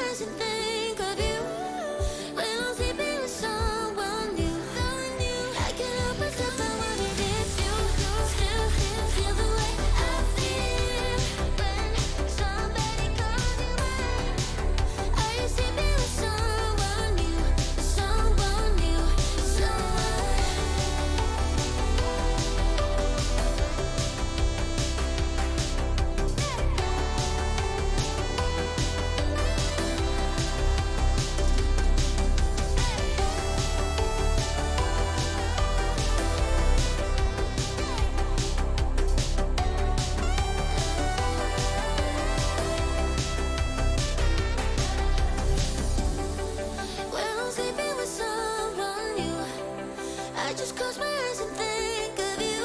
eyes and think of you. When I'm sleeping with someone new, I can't help myself, I wonder if you still feel the way I feel when somebody calls you mine. Are you sleeping with someone new, someone new, when I'm sleeping with someone new, I just close my eyes and think of you.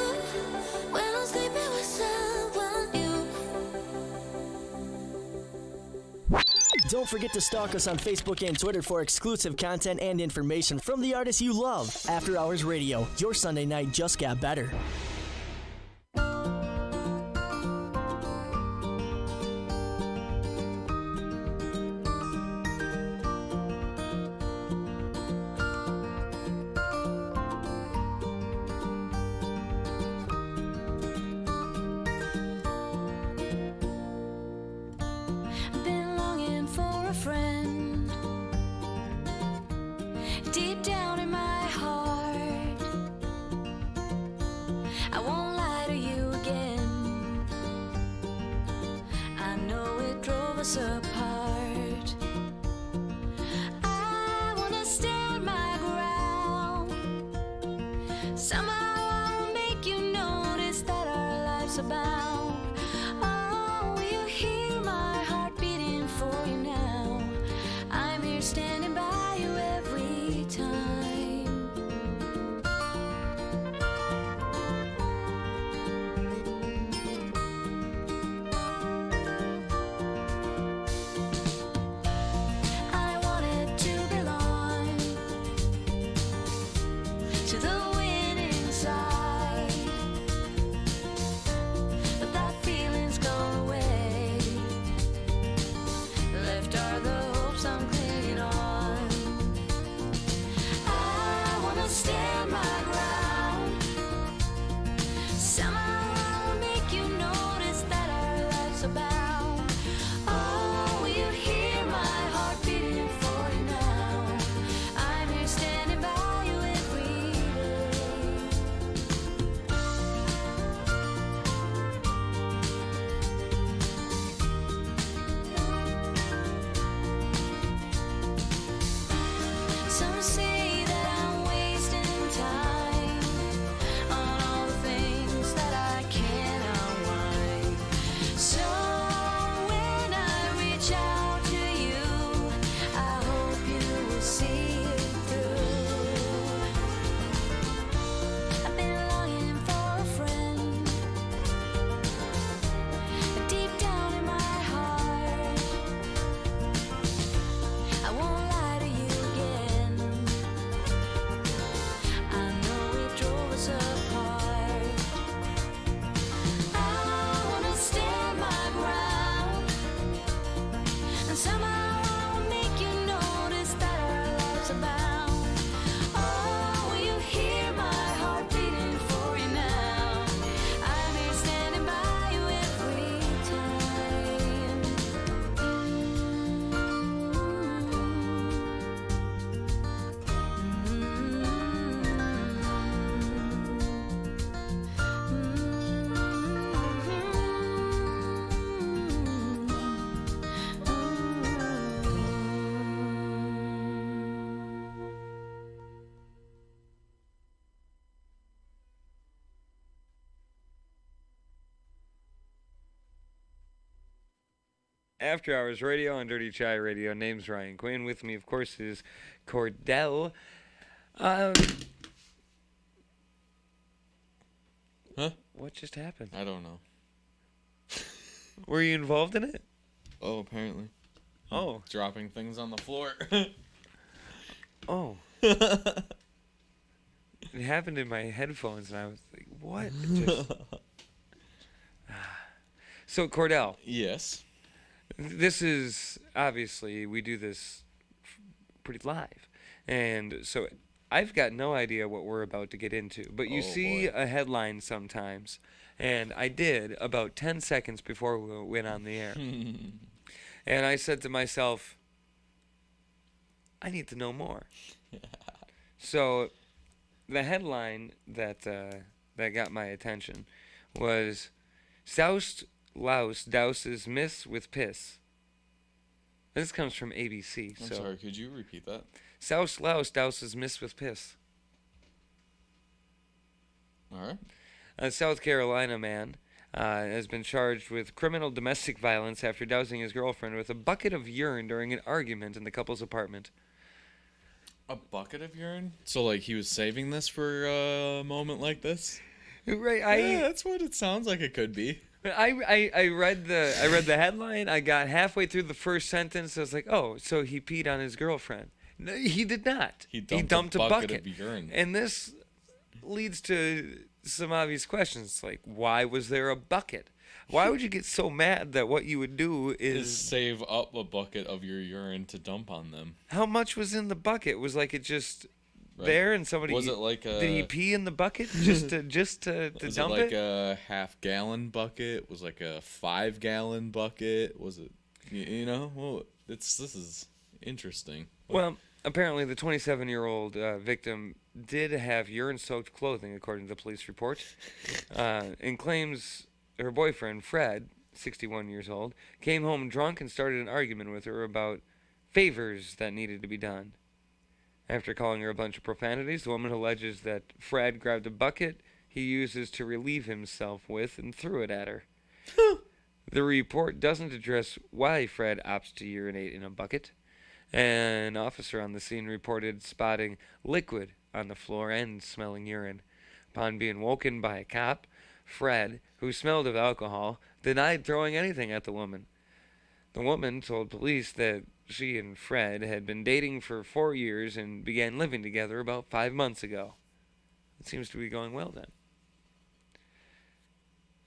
When I'm sleeping with someone new. Don't forget to stalk us on Facebook and Twitter for exclusive content and information from the artists you love. After Hours Radio, your Sunday night just got better. Been longing for a friend deep down in my heart. I won't lie to you again. I know it drove us apart. I wanna stand my ground. Somehow I'll make you notice that our lives are bound. Oh, you hear my heart beating for you now. I'm here standing by you every time. I wanted to belong to the winning side, but that feeling's gone away. Left are the hopes I'm clinging on. I wanna stand my ground. Somehow I'll make you notice that our lives are bound. Oh, will you hear my heart beating for you now? I'm here standing by you every day. Some say that I'm wasting time on all the things that I can't unwind. So when I reach out to you, I hope you will see it through. I've been longing for a friend deep down in my heart. I won't lie to you again. I know it drove us apart. I wanna stand my ground, and somehow I'll make you notice that our lives are bound. Oh, will you hear my heart beating for you now? I'm here standing by you every After Hours Radio on Dirty Chai Radio. Name's Ryan Quinn. With me, of course, is Kordell. Huh? What just happened? I don't know. Were you involved in it? Oh, apparently. Oh. Dropping things on the floor. Oh. It happened in my headphones, and I was like, what? It just... So, Kordell, Yes. This is obviously we do this pretty live, and so I've got no idea what we're about to get into. But you Oh, see boy. a headline sometimes, and I did about 10 seconds before we went on the air, and I said to myself, I need to know more. So the headline that got my attention was "Soused Louse douses miss with piss." This comes from ABC. I'm so sorry, could you repeat that? Soused Louse douses miss with piss. All right. A South Carolina man has been charged with criminal domestic violence after dousing his girlfriend with a bucket of urine during an argument in the couple's apartment. A bucket of urine? So, like, he was saving this for a moment like this? Right, Yeah, that's what it sounds like it could be. I read the headline. I got halfway through the first sentence. I was like, oh, so he peed on his girlfriend. No, he did not. He dumped a bucket of urine. And this leads to some obvious questions, like why was there a bucket? Why would you get so mad that what you would do Is is save up a bucket of your urine to dump on them. how much was in the bucket? Was like it just Right. there and somebody Was it like did he a... pee in the bucket just to Was it dump like it? a half-gallon bucket? Was like a 5-gallon bucket? Was it... You know? Well, this is interesting. Well, apparently the 27-year-old victim did have urine-soaked clothing, according to the police report, and claims her boyfriend, Fred, 61 years old, came home drunk and started an argument with her about favors that needed to be done. After calling her a bunch of profanities, the woman alleges that Fred grabbed a bucket he uses to relieve himself with and threw it at her. The report doesn't address why Fred opts to urinate in a bucket. An officer on the scene reported spotting liquid on the floor and smelling urine. Upon being woken by a cop, Fred, who smelled of alcohol, denied throwing anything at the woman. The woman told police that she and Fred had been dating for 4 years and began living together about 5 months ago. It seems to be going well then.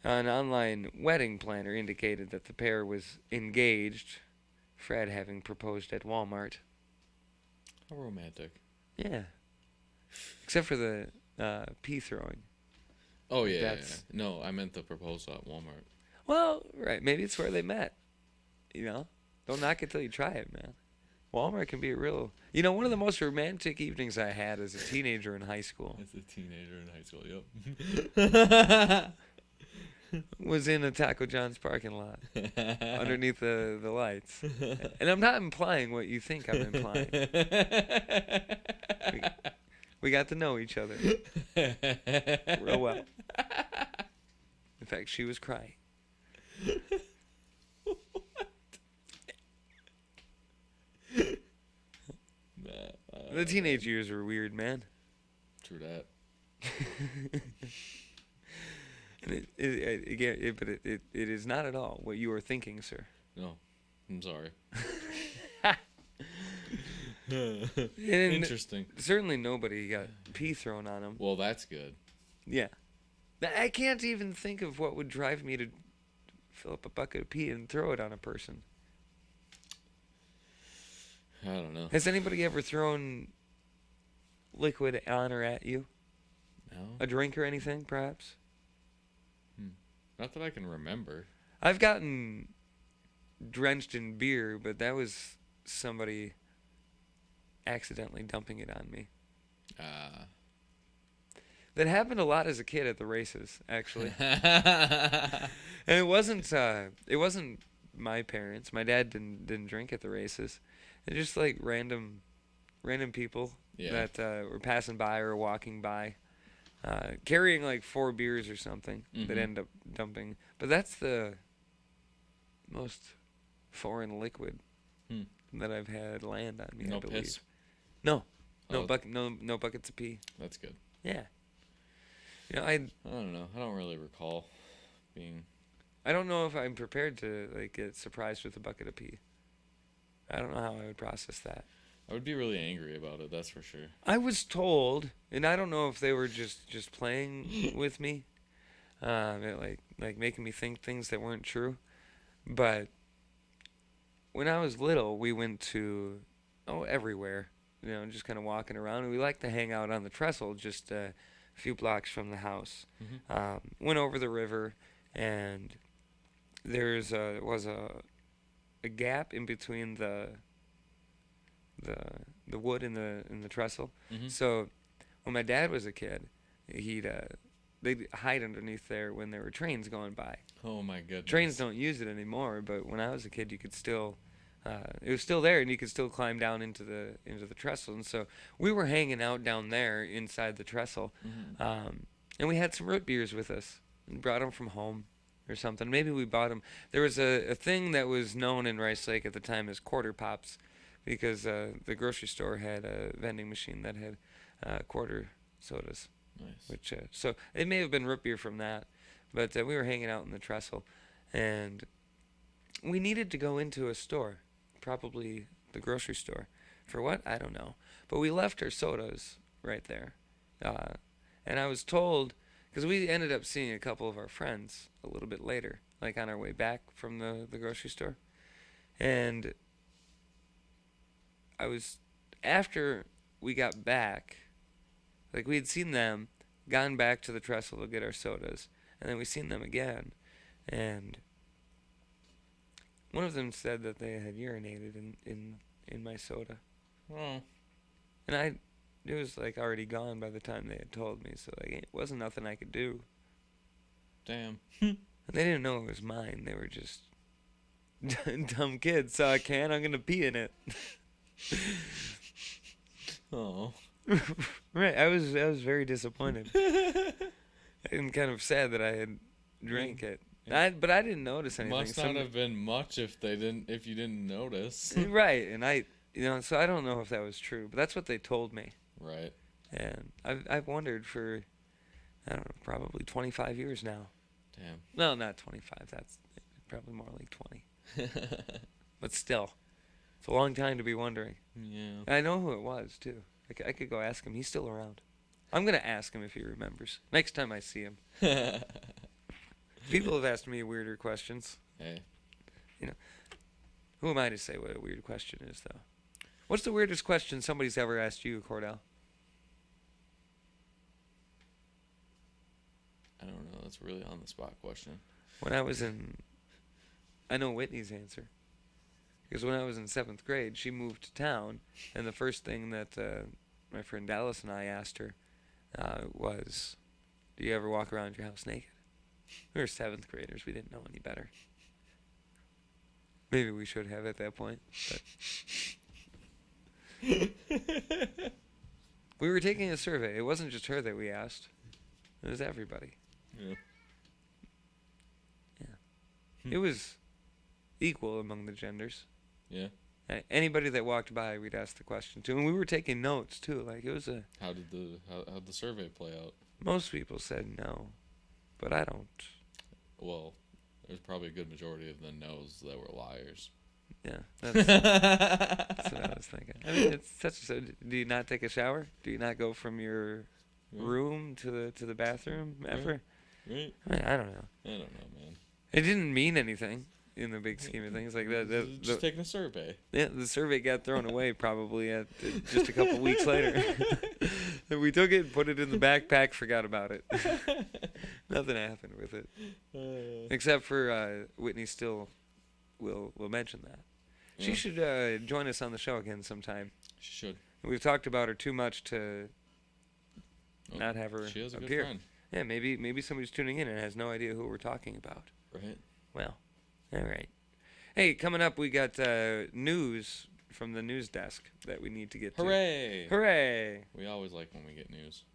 An online wedding planner indicated that the pair was engaged, Fred having proposed at Walmart. How romantic. Yeah. Except for the pea throwing. Oh, yeah, yeah. That's- No, I meant the proposal at Walmart. Well, right. Maybe it's where they met. You know? Don't knock it till you try it, man. Walmart can be a real... You know, one of the most romantic evenings I had as a teenager in high school As a teenager in high school, yep. was in a Taco John's parking lot underneath the lights. And I'm not implying what you think I'm implying. We got to know each other real well. In fact, she was crying. The teenage years were weird, man. True that. And it is not at all what you are thinking, sir. No, I'm sorry. And Interesting. certainly nobody got pee thrown on him. Well, that's good. Yeah. I can't even think of what would drive me to fill up a bucket of pee and throw it on a person. I don't know. Has anybody ever thrown liquid on or at you? No, A drink or anything, perhaps? not that I can remember. I've gotten drenched in beer, but that was somebody accidentally dumping it on me. That happened a lot as a kid at the races, actually. And it wasn't my parents. My dad didn't drink at the races. It's just like random people Yeah. that were passing by or walking by, carrying like 4 beers or something that Mhm. end up dumping. But that's the most foreign liquid that I've had land on me. I No believe. piss? No, Oh. no buckets of pee. That's good. Yeah. You know, I don't know. I don't really recall being... I don't know if I'm prepared to like get surprised with a bucket of pee. I don't know how I would process that. I would be really angry about it, that's for sure. I was told, and I don't know if they were just playing with me, like making me think things that weren't true, but when I was little, we went to everywhere. Just kind of walking around. And we liked to hang out on the trestle, just a few blocks from the house. Went over the river, and was a gap in between the wood in the trestle. So when my dad was a kid, they'd hide underneath there when there were trains going by. Oh my goodness. Trains don't use it anymore, but when I was a kid, you could still. It was still there, and you could still climb down into the trestle. And so we were hanging out down there inside the trestle, and we had some root beers with us and brought them from home or something. Maybe we bought them. There was a thing that was known in Rice Lake at the time as quarter pops, because the grocery store had a vending machine that had quarter sodas. Nice. Which so it may have been root beer from that, but we were hanging out in the trestle, and we needed to go into a store. Probably the grocery store. For what? I don't know. But we left our sodas right there. And I was told, because we ended up seeing a couple of our friends a little bit later, like on our way back from the grocery store. And after we got back, like we had seen them, gone back to the trestle to get our sodas, and then we seen them again. And one of them said that they had urinated in my soda. Oh. And it was like already gone by the time they had told me, so like it wasn't nothing I could do. Damn. And they didn't know it was mine. They were just dumb kids. Saw a can, I'm gonna pee in it. Oh. Right, I was very disappointed. And kind of sad that I had drank it. But I didn't notice anything. Must not have been much if you didn't notice. Right, and so I don't know if that was true, but that's what they told me. Right. And I've wondered for, I don't know, probably 25 years now. Damn. No, not 25. That's probably more like 20. But still, it's a long time to be wondering. Yeah. I know who it was too. I could go ask him. He's still around. I'm gonna ask him if he remembers next time I see him. People have asked me weirder questions. Hey. Who am I to say what a weird question is, though? What's the weirdest question somebody's ever asked you, Kordell? I don't know. That's a really on the spot question. I know Whitney's answer. Because when I was in 7th grade, she moved to town, and the first thing that my friend Dallas and I asked her was, do you ever walk around your house naked? We were 7th graders. We didn't know any better. Maybe we should have at that point. But we were taking a survey. It wasn't just her that we asked. It was everybody. Yeah. It was equal among the genders. Yeah. Anybody that walked by, we'd ask the question to, and we were taking notes too. Like it was a. How'd the survey play out? Most people said no, but I don't. Well, there's probably a good majority of the no's that were liars. Yeah, that's what I was thinking. I mean, it's such. Do you not take a shower? Do you not go from your room to the bathroom ever? Right. I don't know. I don't know, man. It didn't mean anything in the big scheme of things. Like that. Just taking a survey. Yeah, the survey got thrown away probably at just a couple weeks later. We took it, put it in the backpack, forgot about it. Nothing happened with it, except for Whitney still will mention that. Yeah. She should join us on the show again sometime. She should. We've talked about her too much to not have her She has a good appear. friend. Yeah, maybe somebody's tuning in and has no idea who we're talking about. Right. Well, all right. Hey, coming up, we got news from the news desk that we need to get to. Hooray! Hooray! We always like when we get news.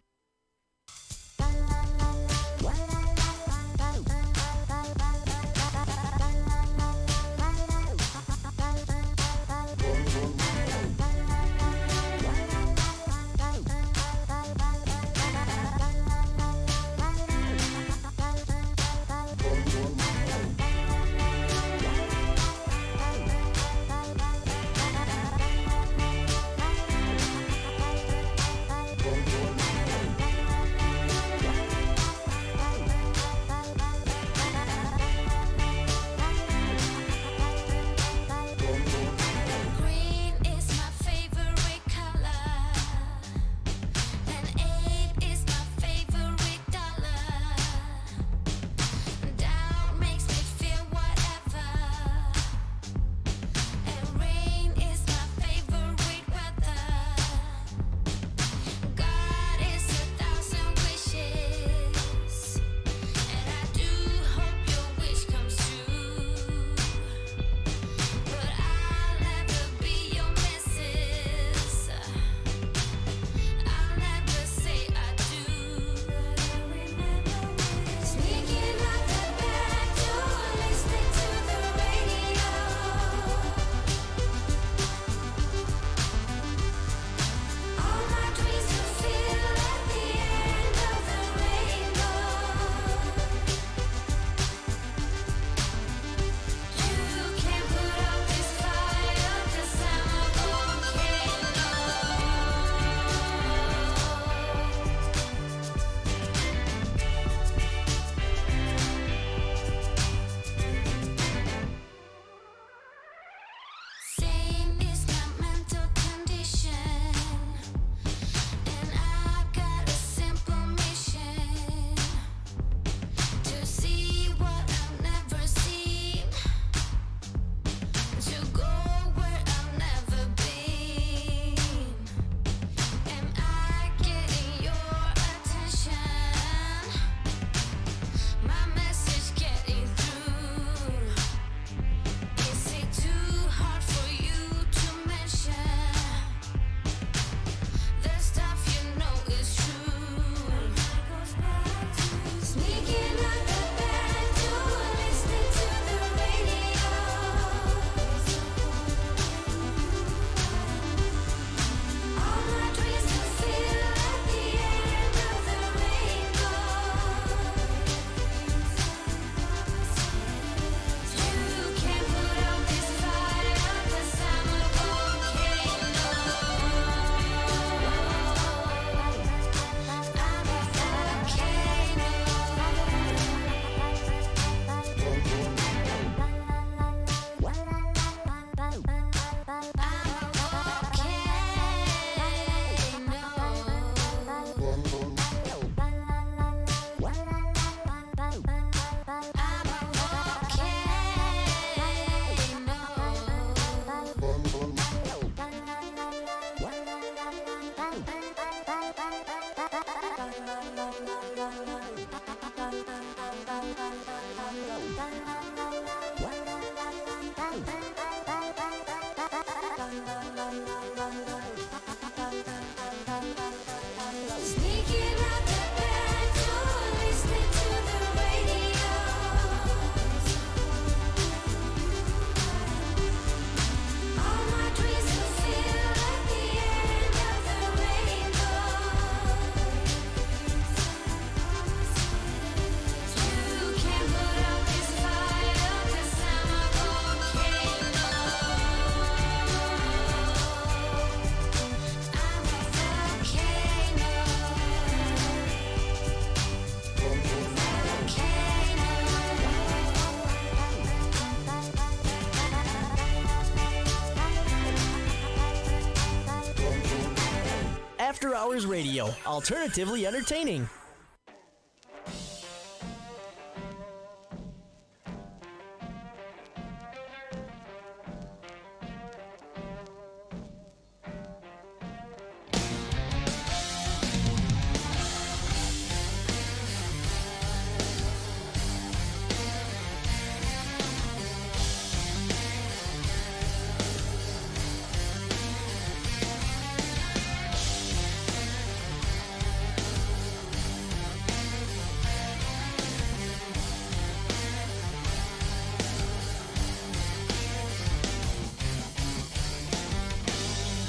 After Hours Radio, alternatively entertaining.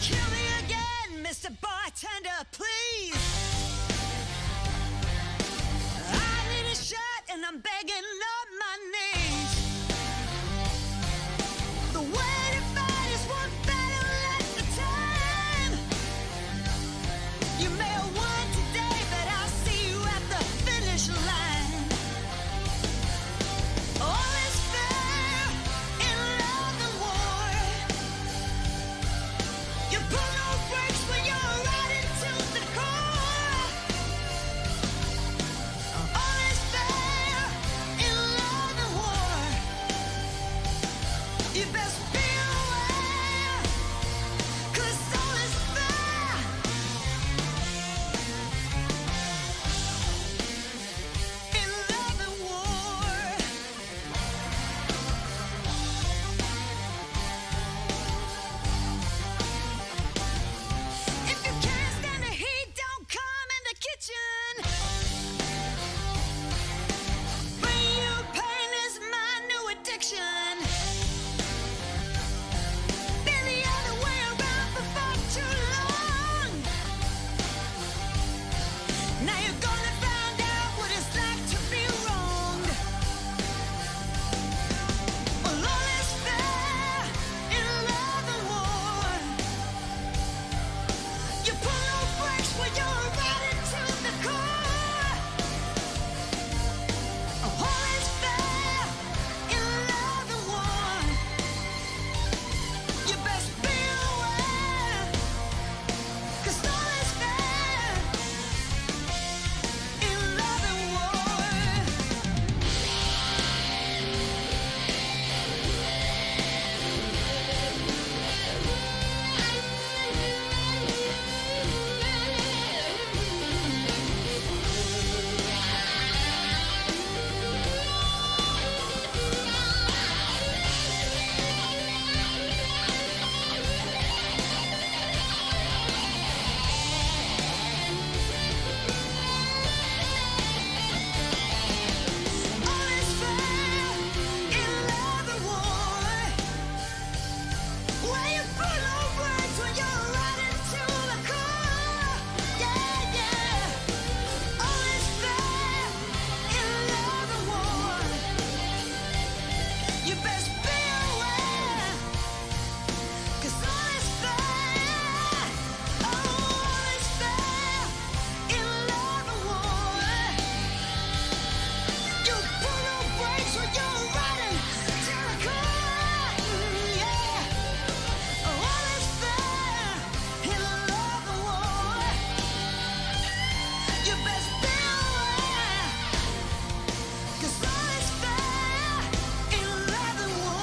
Kill me again, Mr. Bartender, please. I need a shot and I'm begging on my knees. The way to fight is one battle at a time. You may have won today, but I'll see you at the finish line. All is fair in love and war. You pull no brakes when you're riding to the core. All is fair in love and war. You best be aware, 'cause all is fair in love and war. If you can't stand the heat, don't come in the kitchen. Bring you pain is my new addiction. Been the other way around for far too long. Now you're gonna find out what it's like to be wronged. Well, all is fair in love and war. You pull no brakes when you're riding to the core. All is fair in love and war. You best be aware, 'cause all is fair in love and war. All is fair in love and war. Where you put no words when you're riding to the core. Yeah, yeah. All is fair in love and war. You best be aware, 'cause all is fair. All is fair in love and war. You pull no brakes when you're riding to the core. Yeah. All is fair in love and war. You best be aware, 'cause all is fair in love and war.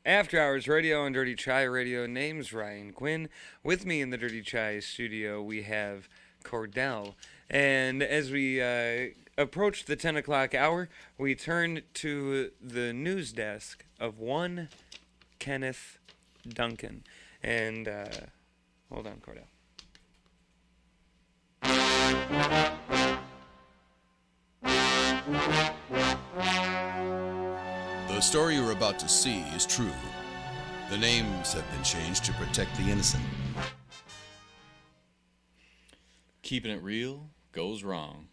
After Hours Radio on Dirty Chai Radio. Name's Ryan Quinn. With me in the Dirty Chai studio, we have Kordell. And as we approach the 10 o'clock hour, we turn to the news desk of one Kenneth Duncan. And, hold on, Kordell. The story you're about to see is true. The names have been changed to protect the innocent. Keeping it real goes wrong.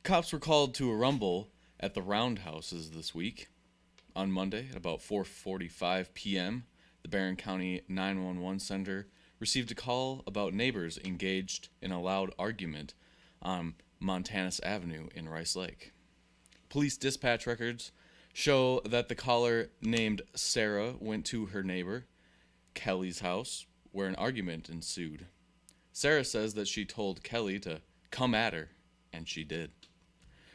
Cops were called to a rumble at the roundhouses this week. On Monday at about 4:45 p.m., the Barron County 911 Center received a call about neighbors engaged in a loud argument on Montanus Avenue in Rice Lake. Police dispatch records show that the caller named Sarah went to her neighbor, Kelly's house, where an argument ensued. Sarah says that she told Kelly to come at her, and she did.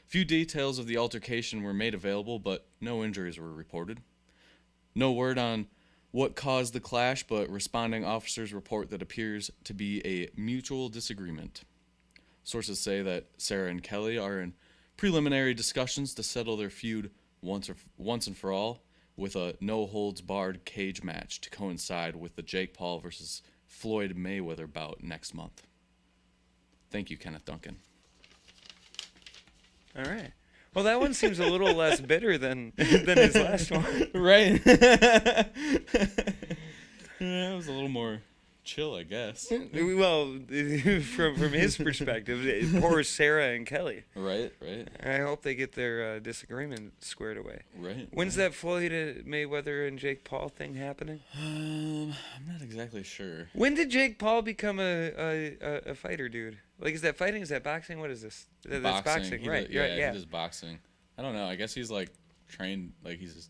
Few details of the altercation were made available, but no injuries were reported. No word on what caused the clash, but responding officers report that appears to be a mutual disagreement. Sources say that Sarah and Kelly are in preliminary discussions to settle their feud once and for all, with a no-holds-barred cage match to coincide with the Jake Paul versus Floyd Mayweather bout next month. Thank you, Kenneth Duncan. All right. Well, that one seems a little less bitter than his last one. Right. Yeah, it was a little more chill, I guess. Well, from his perspective, poor Sarah and Kelly. Right. I hope they get their disagreement squared away. Right. When's that Floyd Mayweather and Jake Paul thing happening? I'm not exactly sure. When did Jake Paul become a fighter, dude? Like, is that fighting? Is that boxing? What is this? That's boxing, right? Yeah, he does boxing. I don't know. I guess he's like trained, like he's just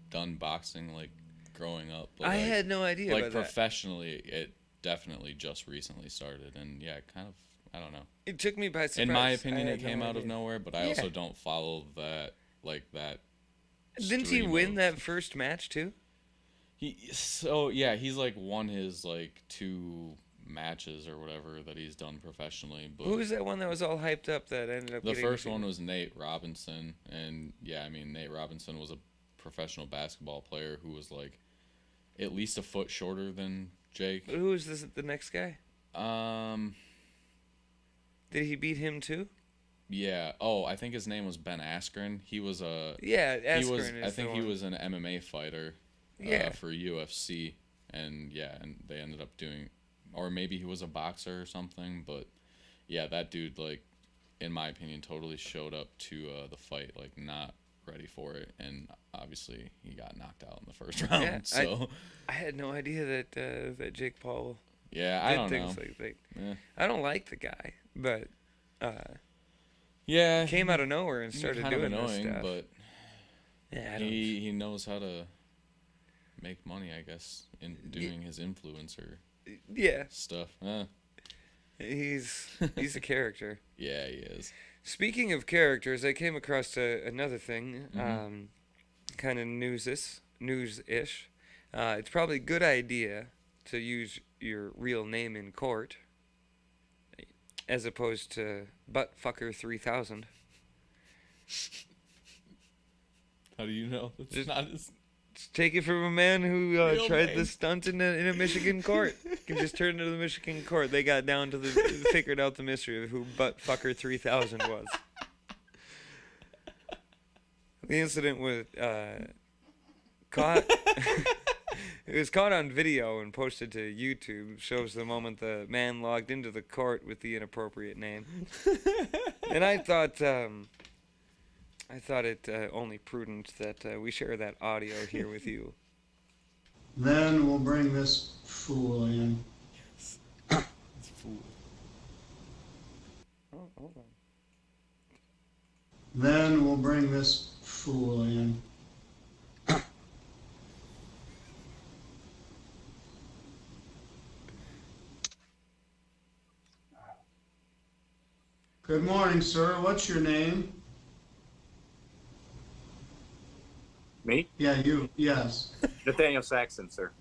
done boxing like growing up. But, I had no idea like about that. professionally, it definitely just recently started, and yeah, kind of. I don't know. It took me by surprise. In my opinion, it came no out of idea. nowhere, but I also don't follow that like that. Didn't he stream win of- that first match too? He's like won his like 2 matches or whatever that he's done professionally. But Who was that one that was all hyped up that ended up? the getting first defeated? one was Nate Robinson, and yeah, I mean Nate Robinson was a professional basketball player who was like at least a foot shorter than Jake. Who was this? The next guy? Did he beat him too? Yeah. Oh, I think his name was Ben Askren. He was a Yeah, he was. Askren I is think the he one. was an MMA fighter. Yeah. For UFC, and yeah, and they ended up doing, or maybe he was a boxer or something. But yeah, that dude, like, in my opinion, totally showed up to the fight like not ready for it, and obviously he got knocked out in the first round. Yeah, So I had no idea that that Jake Paul. yeah, I did don't things know. Like Yeah. I don't like the guy, but Yeah, came out of nowhere and he's started kind of doing this annoying, stuff. but Yeah, I don't. he knows how to make money, I guess, in doing his influencer Yeah, stuff. he's a character. Yeah, he is. Speaking of characters, I came across another thing, Mm-hmm. kind of news-ish. It's probably a good idea to use your real name in court, as opposed to Buttfucker 3000. How do you know? It's Just- not his. Just take it from a man who Real tried name. the stunt in a Michigan court. You can just turn to the Michigan court. They got down to figured out the mystery of who Buttfucker 3000 was. The incident was caught. It was caught on video and posted to YouTube. Shows the moment the man logged into the court with the inappropriate name. And I thought it only prudent that we share that audio here with you. Then we'll bring this fool in. Oh, hold on. Then we'll bring this fool in. Good morning, sir. What's your name? Me? Yeah, you. Yes. Nathaniel Saxon, sir.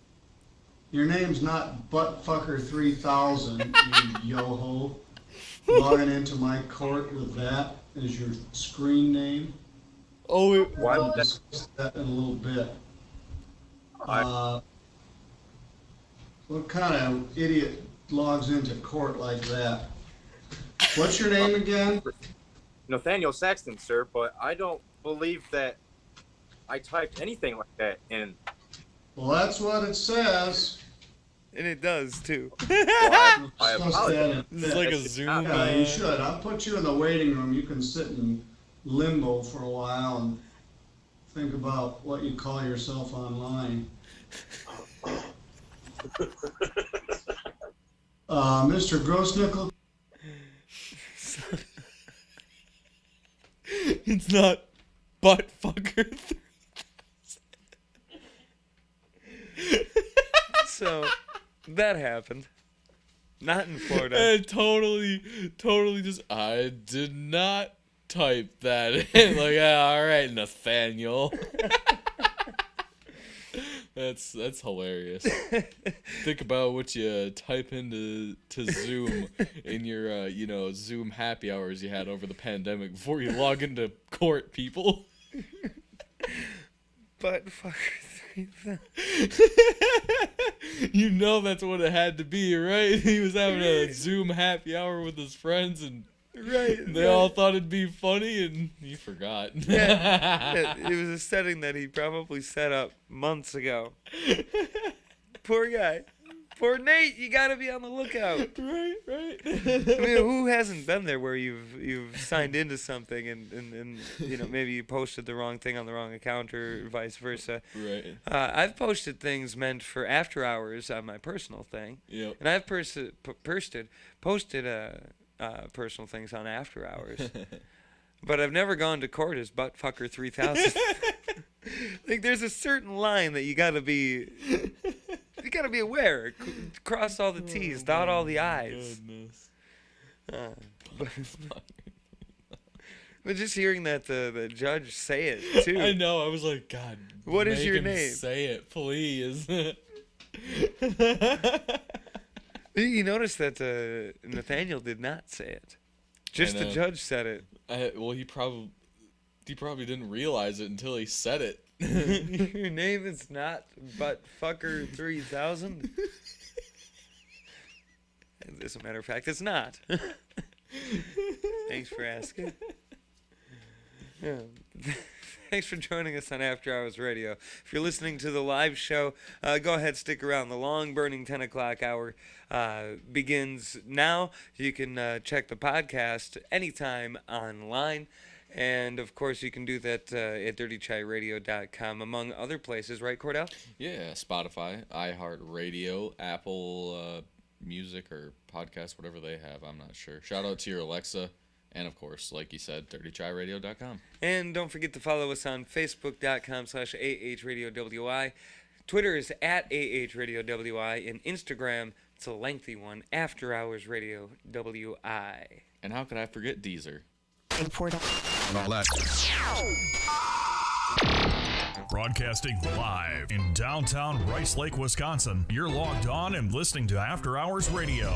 Your name's not Buttfucker 3000, you yo-ho. Logging into my court with that as your screen name. Oh, Why We'll would that? discuss that in a little bit. What kind of idiot logs into court like that? What's your name again? Nathaniel Saxton, sir, but I don't believe that I typed anything like that in. Well, that's what it says. And it does too. I Discuss apologize. that in a This is bit. like a It's Zoom. not- Yeah, you should. I'll put you in the waiting room. You can sit in limbo for a while and think about what you call yourself online. Mr. Grossnickel. It's not butt fucker. So that happened. Not in Florida. And totally just, I did not type that in. Like, all right, Nathaniel. That's hilarious. Think about what you type into Zoom in your Zoom happy hours you had over the pandemic before you log into court, people. Butt fucker 3000. You know that's what it had to be, right? He was having a Zoom happy hour with his friends, and they all thought it'd be funny, and he forgot. Yeah, it was a setting that he probably set up months ago. Poor guy. Poor Nate, you gotta be on the lookout. Right. I mean, who hasn't been there where you've signed into something and maybe you posted the wrong thing on the wrong account or vice versa. Right. I've posted things meant for after hours on my personal thing. Yep. And I've posted personal things on after hours. But I've never gone to court as buttfucker 3000. Like, there's a certain line that you gotta be aware. Cross all the T's, dot all the I's. But just hearing that the judge say it too. I know. I was like, God. What is make your him name? Say it, please. You notice that Nathaniel did not say it. Just the judge said it. Well, he probably didn't realize it until he said it. Your name is not buttfucker 3000. As a matter of fact, it's not. Thanks for asking. Yeah. Thanks for joining us on After Hours Radio. If you're listening to the live show, go ahead, stick around. The long burning 10 o'clock hour begins now. You can check the podcast anytime online. And, of course, you can do that at dirtychairadio.com, among other places, right, Kordell? Yeah, Spotify, iHeartRadio, Apple Music or podcast, whatever they have. I'm not sure. Shout out to your Alexa. And, of course, like you said, dirtychairadio.com. And don't forget to follow us on Facebook.com/AHRadioWI. Twitter is at AHRadioWI. And Instagram, it's a lengthy one, After Hours Radio WI. And how could I forget Deezer? And all that. Broadcasting live in downtown Rice Lake, Wisconsin. You're logged on and listening to After Hours Radio.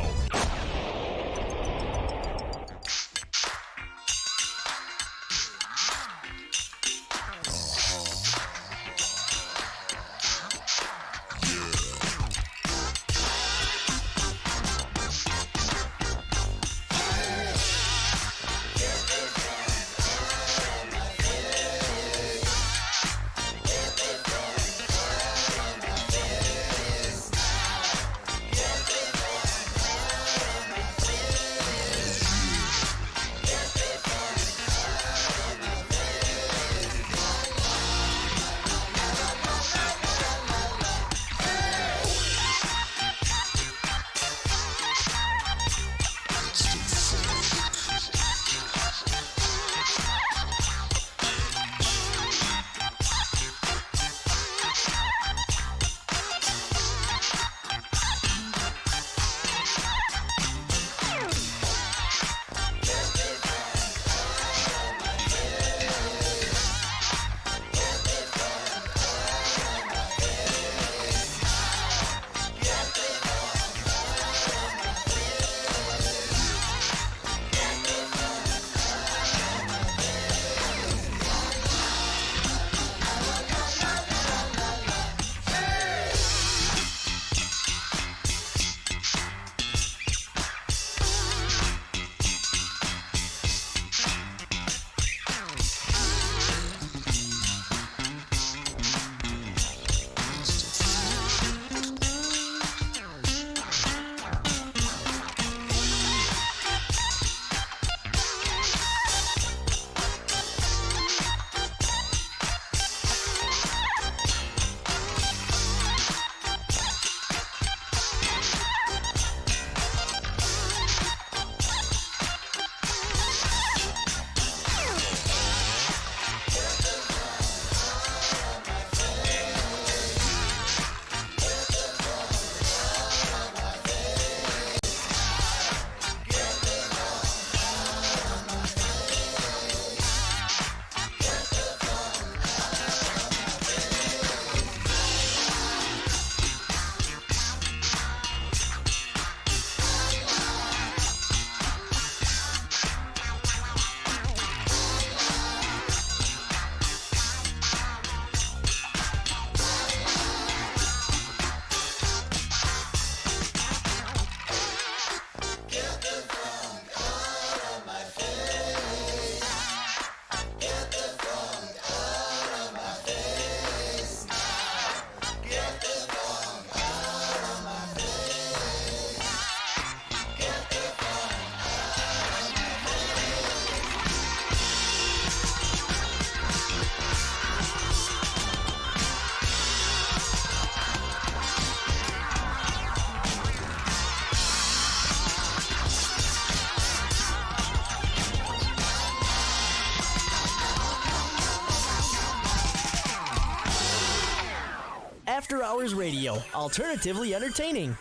Hours Radio, alternatively entertaining.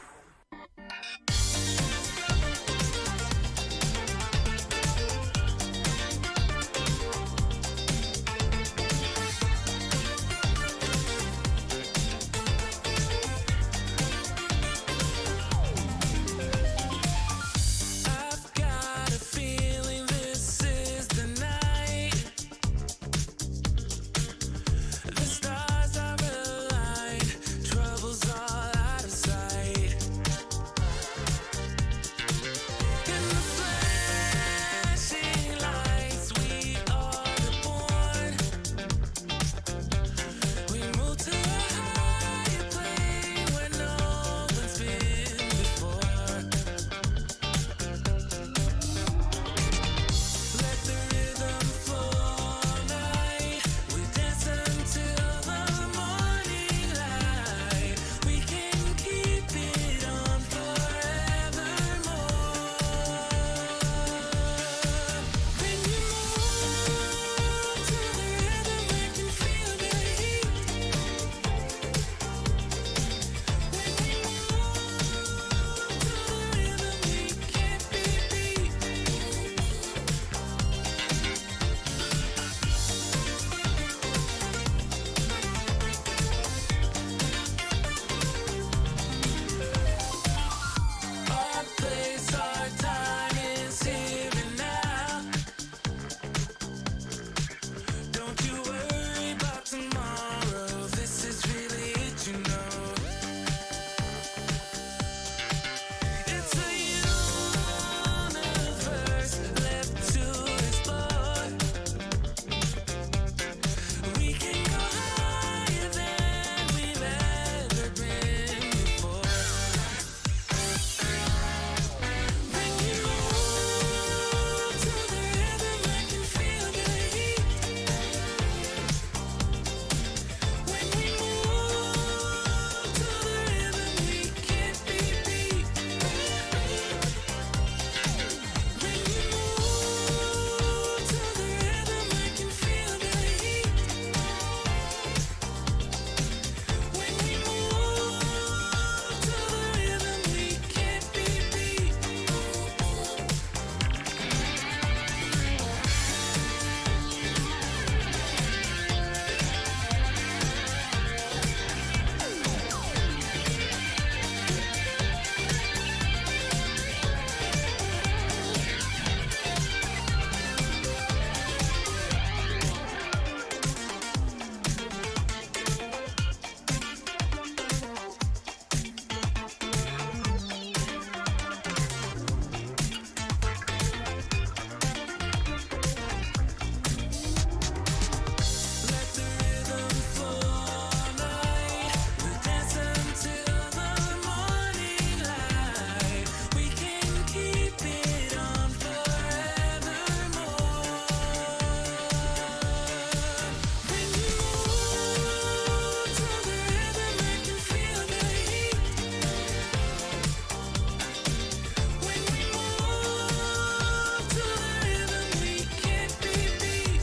I've got a feeling this is the night. The stars are aligned, trouble's all out of sight. In the flashing lights, we are born. We move to a higher plane where no one's been before. Let the rhythm flow all night. We dance until the morning light. We can keep it on forevermore. When you move to the rhythm, we can feel the heat. When we move to the rhythm, we can't be beat. Our place, our time is here and now. Don't you worry about tomorrow. This is really it, you know. It's a universe left to explore. We can go higher than we've ever been before. When you move to the rhythm, I can feel the heat. When we move to the rhythm, we can't be beat. When you move to the rhythm, I can feel the heat. When we move to the rhythm, we can't be beat. Let the rhythm flow all night. We dance until the morning light. We can keep it on forevermore. When you move to the rhythm, I can feel the heat. When we move to the rhythm, we can't be beat.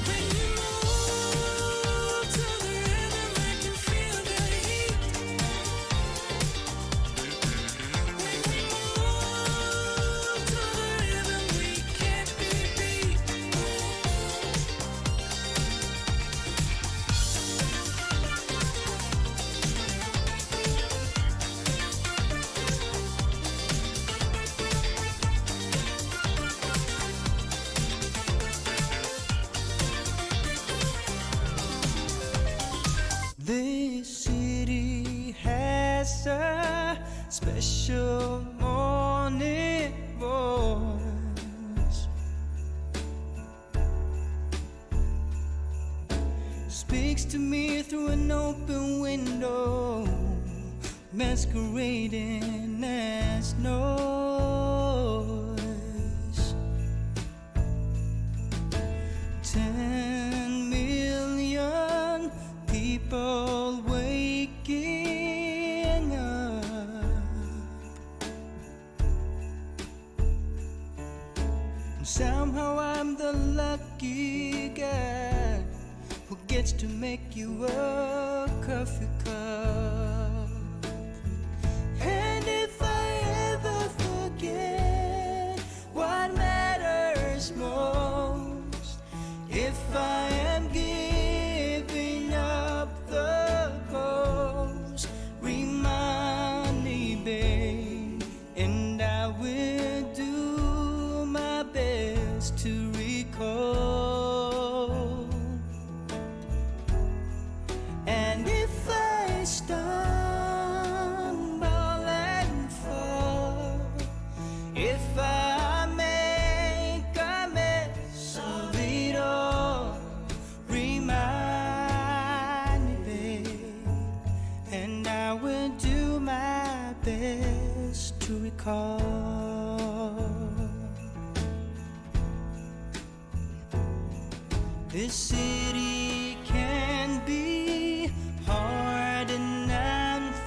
When you move to the rhythm, I can feel the heat. When we move to the rhythm, we can't be beat. This city has a special morning voice. Speaks to me through an open window, masquerading as noise. 10 million people waking up. And somehow I'm the lucky guy who forgets to make you a coffee cup. And if I ever forget what matters most, if I am giving up the ghost, remind me, babe, and I will do my best to recall. And if I stumble and fall, if I make a mess of it all, remind me, babe, and I will do my best to recall. This city can be hard and unforgiving.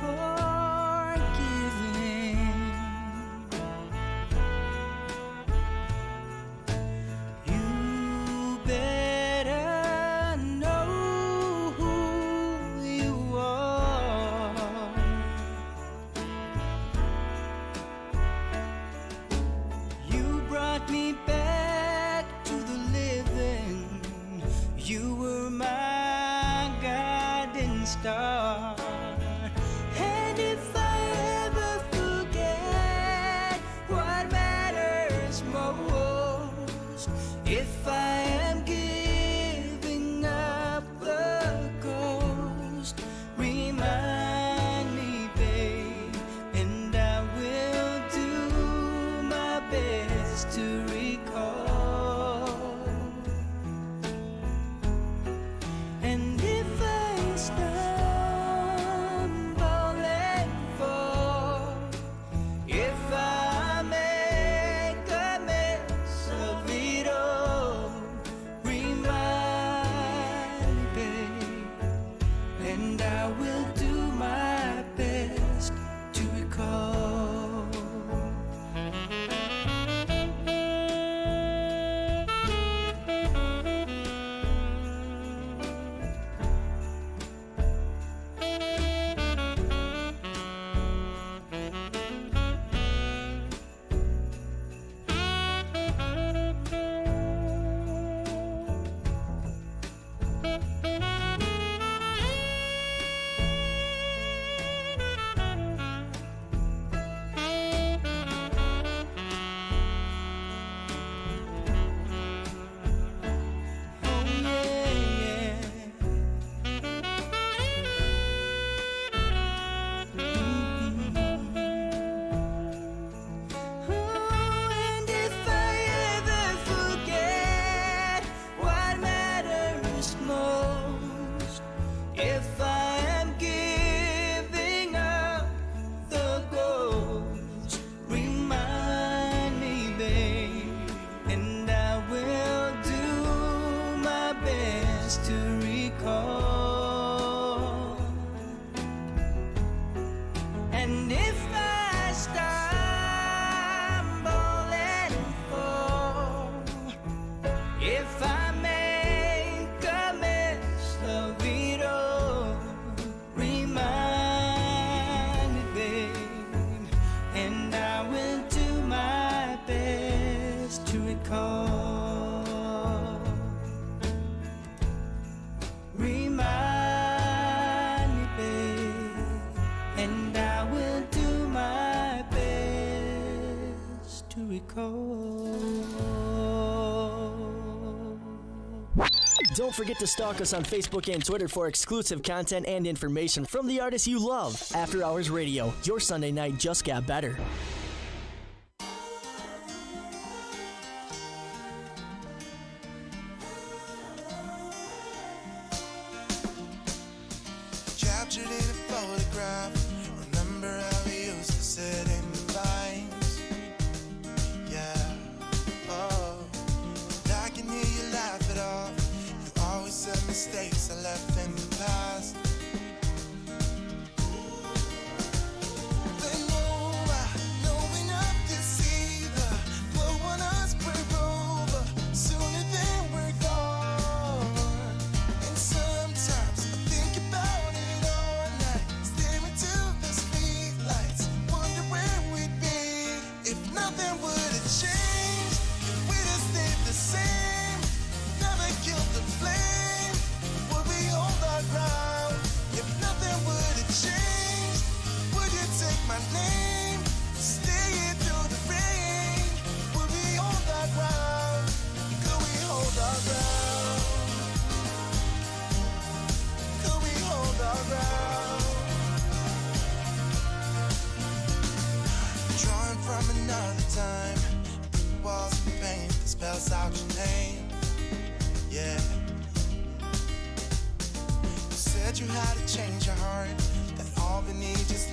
You better know who you are. You brought me back to the living. You were my guiding star. And if I ever forget what matters most, if I am giving up the ghost, remind me, babe, and I will do my best to recall. And if I stumble and fall, if I make a mess of it all, remind me, babe, and I will do my best to recall. And if I ever forget what matters most, if I am giving up the ghost, remind me, babe, and I will do my best to recall. And if I stumble and fall, if I make a mess of it all, remind me, babe, and I will do my best to recall. Remind me, babe, and I will do my best to recall. Don't forget to stalk us on Facebook and Twitter for exclusive content and information from the artists you love. After Hours Radio, your Sunday night just got better. Captured in a photograph. Remember how we used to sit in the vines? Yeah. Oh, I can hear you laugh it off. You always said mistakes I left in the past. They know enough to see the blow on us. We're over sooner than we're gone. And so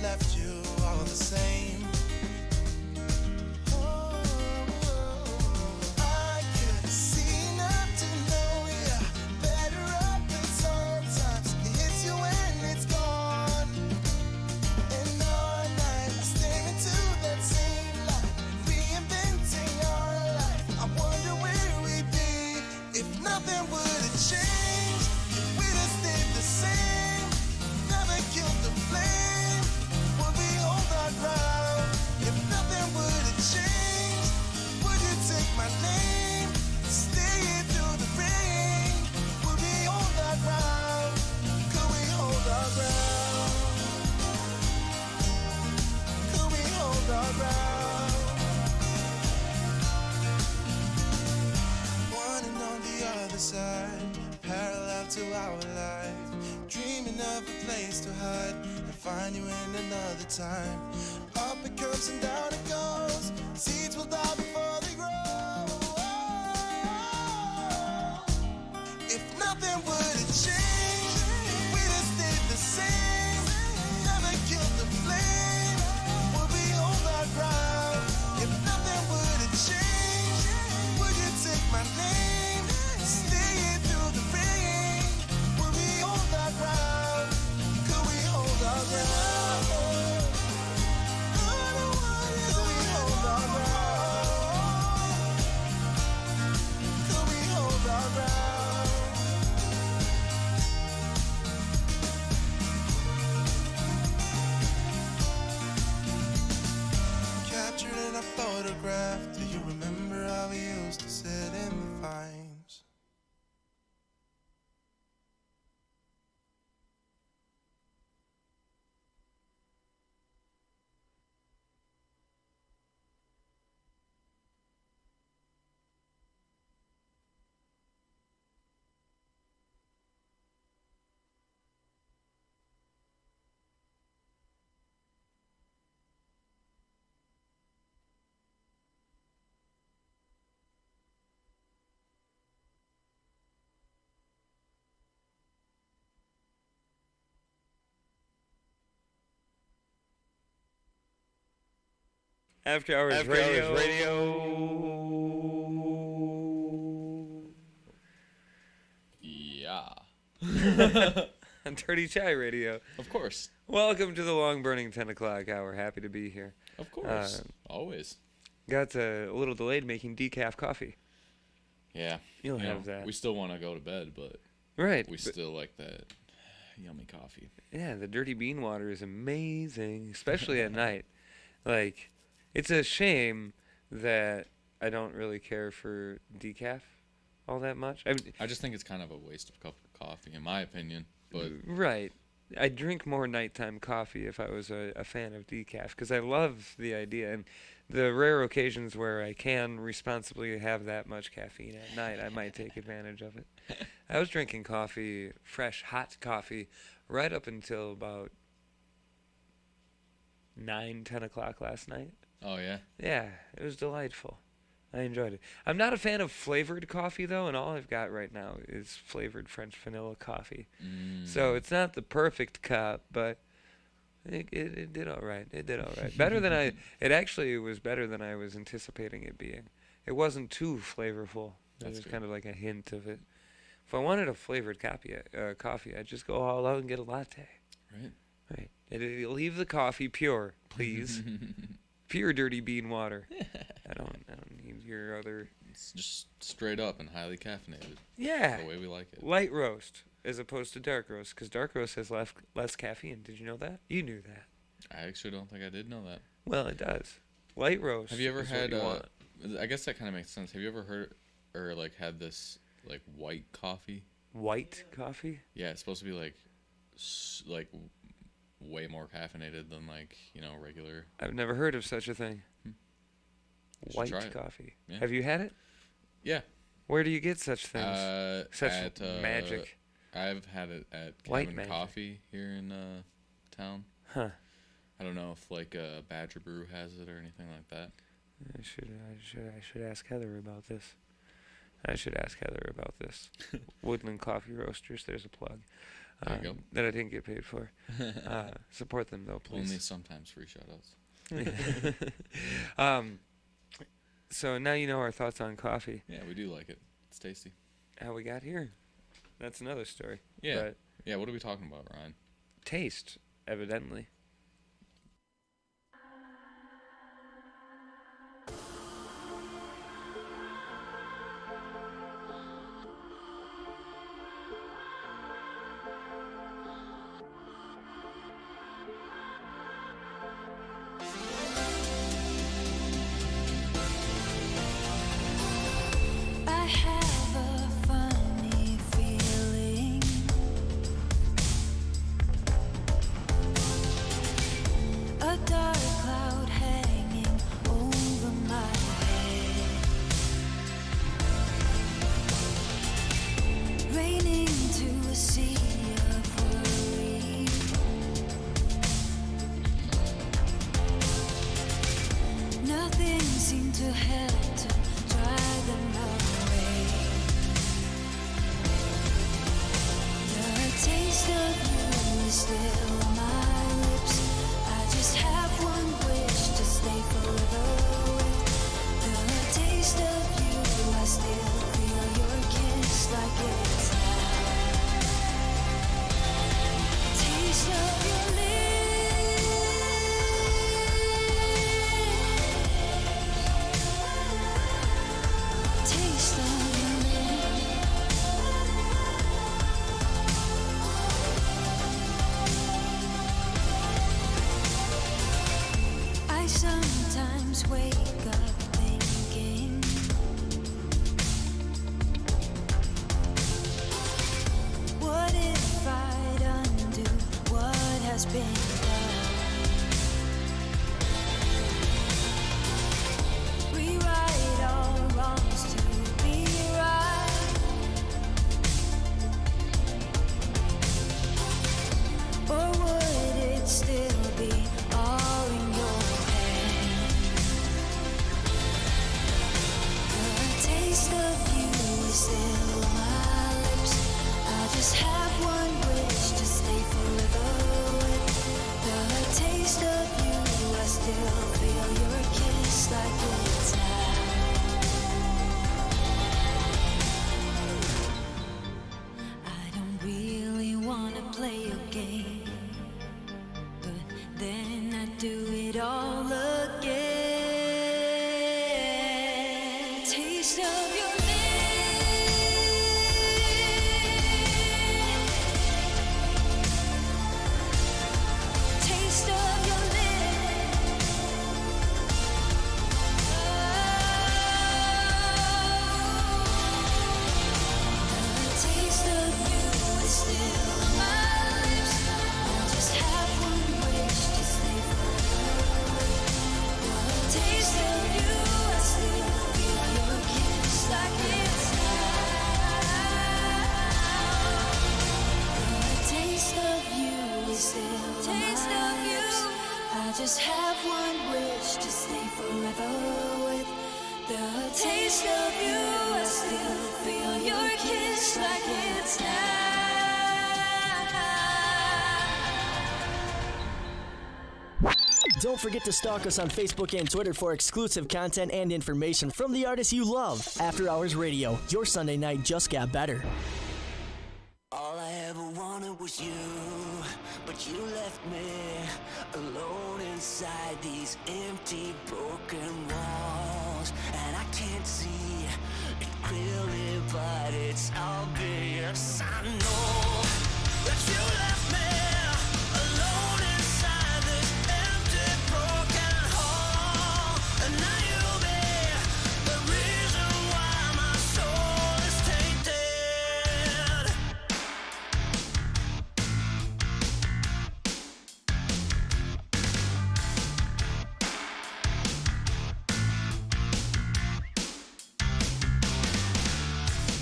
left you all the same. I could see enough to know you're better up, and sometimes it hits you when it's gone. And all night I stare into that same light, reinventing our life. I wonder where we'd be if nothing would have changed. We'd have stayed the same, never killed the flame. Would we hold our ground if nothing would have changed? Would you take my name, stay here through the rain? Would we hold our ground? Could we hold our ground? Could we hold our ground? One and on the other side, parallel to our life, dreaming of a place to hide and find you in another time. Up it comes and down it goes, seeds will die before they grow. If nothing would have changed, we'd have stayed the same, never killed the flame. Would we hold our ground? If nothing would have changed, would you take my name, stay here through the rain? Would we hold our ground? Could we hold our ground? Could we hold our ground? Could we hold our ground? Captured in a photograph. Do you remember how we used to sit in the vines? After Hours Radio. Yeah. On Dirty Chai Radio. Of course. Welcome to the long burning 10 o'clock hour. Happy to be here. Of course. Always. Got a little delayed making decaf coffee. Yeah. You'll You know, have that. We still want to go to bed, but Right. we still like that yummy coffee. Yeah, the dirty bean water is amazing, especially at night. Like, it's a shame that I don't really care for decaf all that much. I just think it's kind of a waste of cup of coffee, in my opinion. But Right. I'd drink more nighttime coffee if I was a fan of decaf, because I love the idea. And the rare occasions where I can responsibly have that much caffeine at night, I might take advantage of it. I was drinking coffee, fresh, hot coffee, right up until about 9, 10 o'clock last night. oh yeah, Yeah, it was delightful. I enjoyed it. I'm not a fan of flavored coffee, though, and all I've got right now is flavored French vanilla coffee. So it's not the perfect cup, but it did all right. It did all right. Better than it actually was better than I was anticipating it being. It wasn't too flavorful. There That's was good. kind of like a hint of it. If I wanted a flavored coffee, I'd just go all out and get a latte. right. Right. And leave the coffee pure, please. Pure dirty bean water. I don't need your other. It's just straight up and highly caffeinated. Yeah. The way we like it. Light roast as opposed to dark roast, because dark roast has less caffeine. Did you know that? You knew that. I actually don't think I did know that. Well, it does. Light roast. Have you ever is what had? you want. I guess that kind of makes sense. Have you ever heard or like had this like white coffee? White coffee? Yeah, it's supposed to be like way more caffeinated than like regular. I've never heard of such a thing. should White try it. coffee. Yeah. Have you had it? Yeah. Where do you get such things? Such at, magic. I've had it at White Cabin magic. Coffee here in town. Huh. I don't know if like Badger Brew has it or anything like that. I should ask Heather about this. I should ask Heather about this. Woodland Coffee Roasters. There's a plug. There you go. that I didn't get paid for. Support them though, please. Only sometimes free shoutouts. So now you know our thoughts on coffee. Yeah, we do like it. It's tasty. How we got here. That's another story. Yeah. But Yeah, what are we talking about, Ryan? taste, evidently. I have a funny feeling. A dark cloud hanging over my head, raining to a sea of worry. Nothing seemed to help to dry them away. The taste of you is still on my lips. I just have one wish to stay forever with. The taste of you, I still feel your kiss like it's now. Taste of your lips. Taste of your lips. I sometimes wake up thinking, what if I'd undo what has been done? Rewrite all wrongs to be right. Or would it still be all in your head? The taste of you is still on my lips. I just have one wish to stay forever with. The taste of you, I still feel your kiss like it's now. I don't really wanna play your game, but then I do it all again. Taste of your lips. Taste of your lips. The taste of you is still on my lips. I just have one wish to stay forever. The taste of you, I still feel your kiss like it's now. The taste of you is still on my lips. I just have one wish to stay forever with. The taste of you, I still feel your kiss like it's now. Don't forget to stalk us on Facebook and Twitter for exclusive content and information from the artists you love. After Hours Radio, your Sunday night just got better. All I ever wanted was you, but you left me alone inside these empty, broken walls. And I can't see it clearly, but it's obvious. I know that you left me alone inside this empty, broken hall. And now you'll be the reason why my soul is tainted.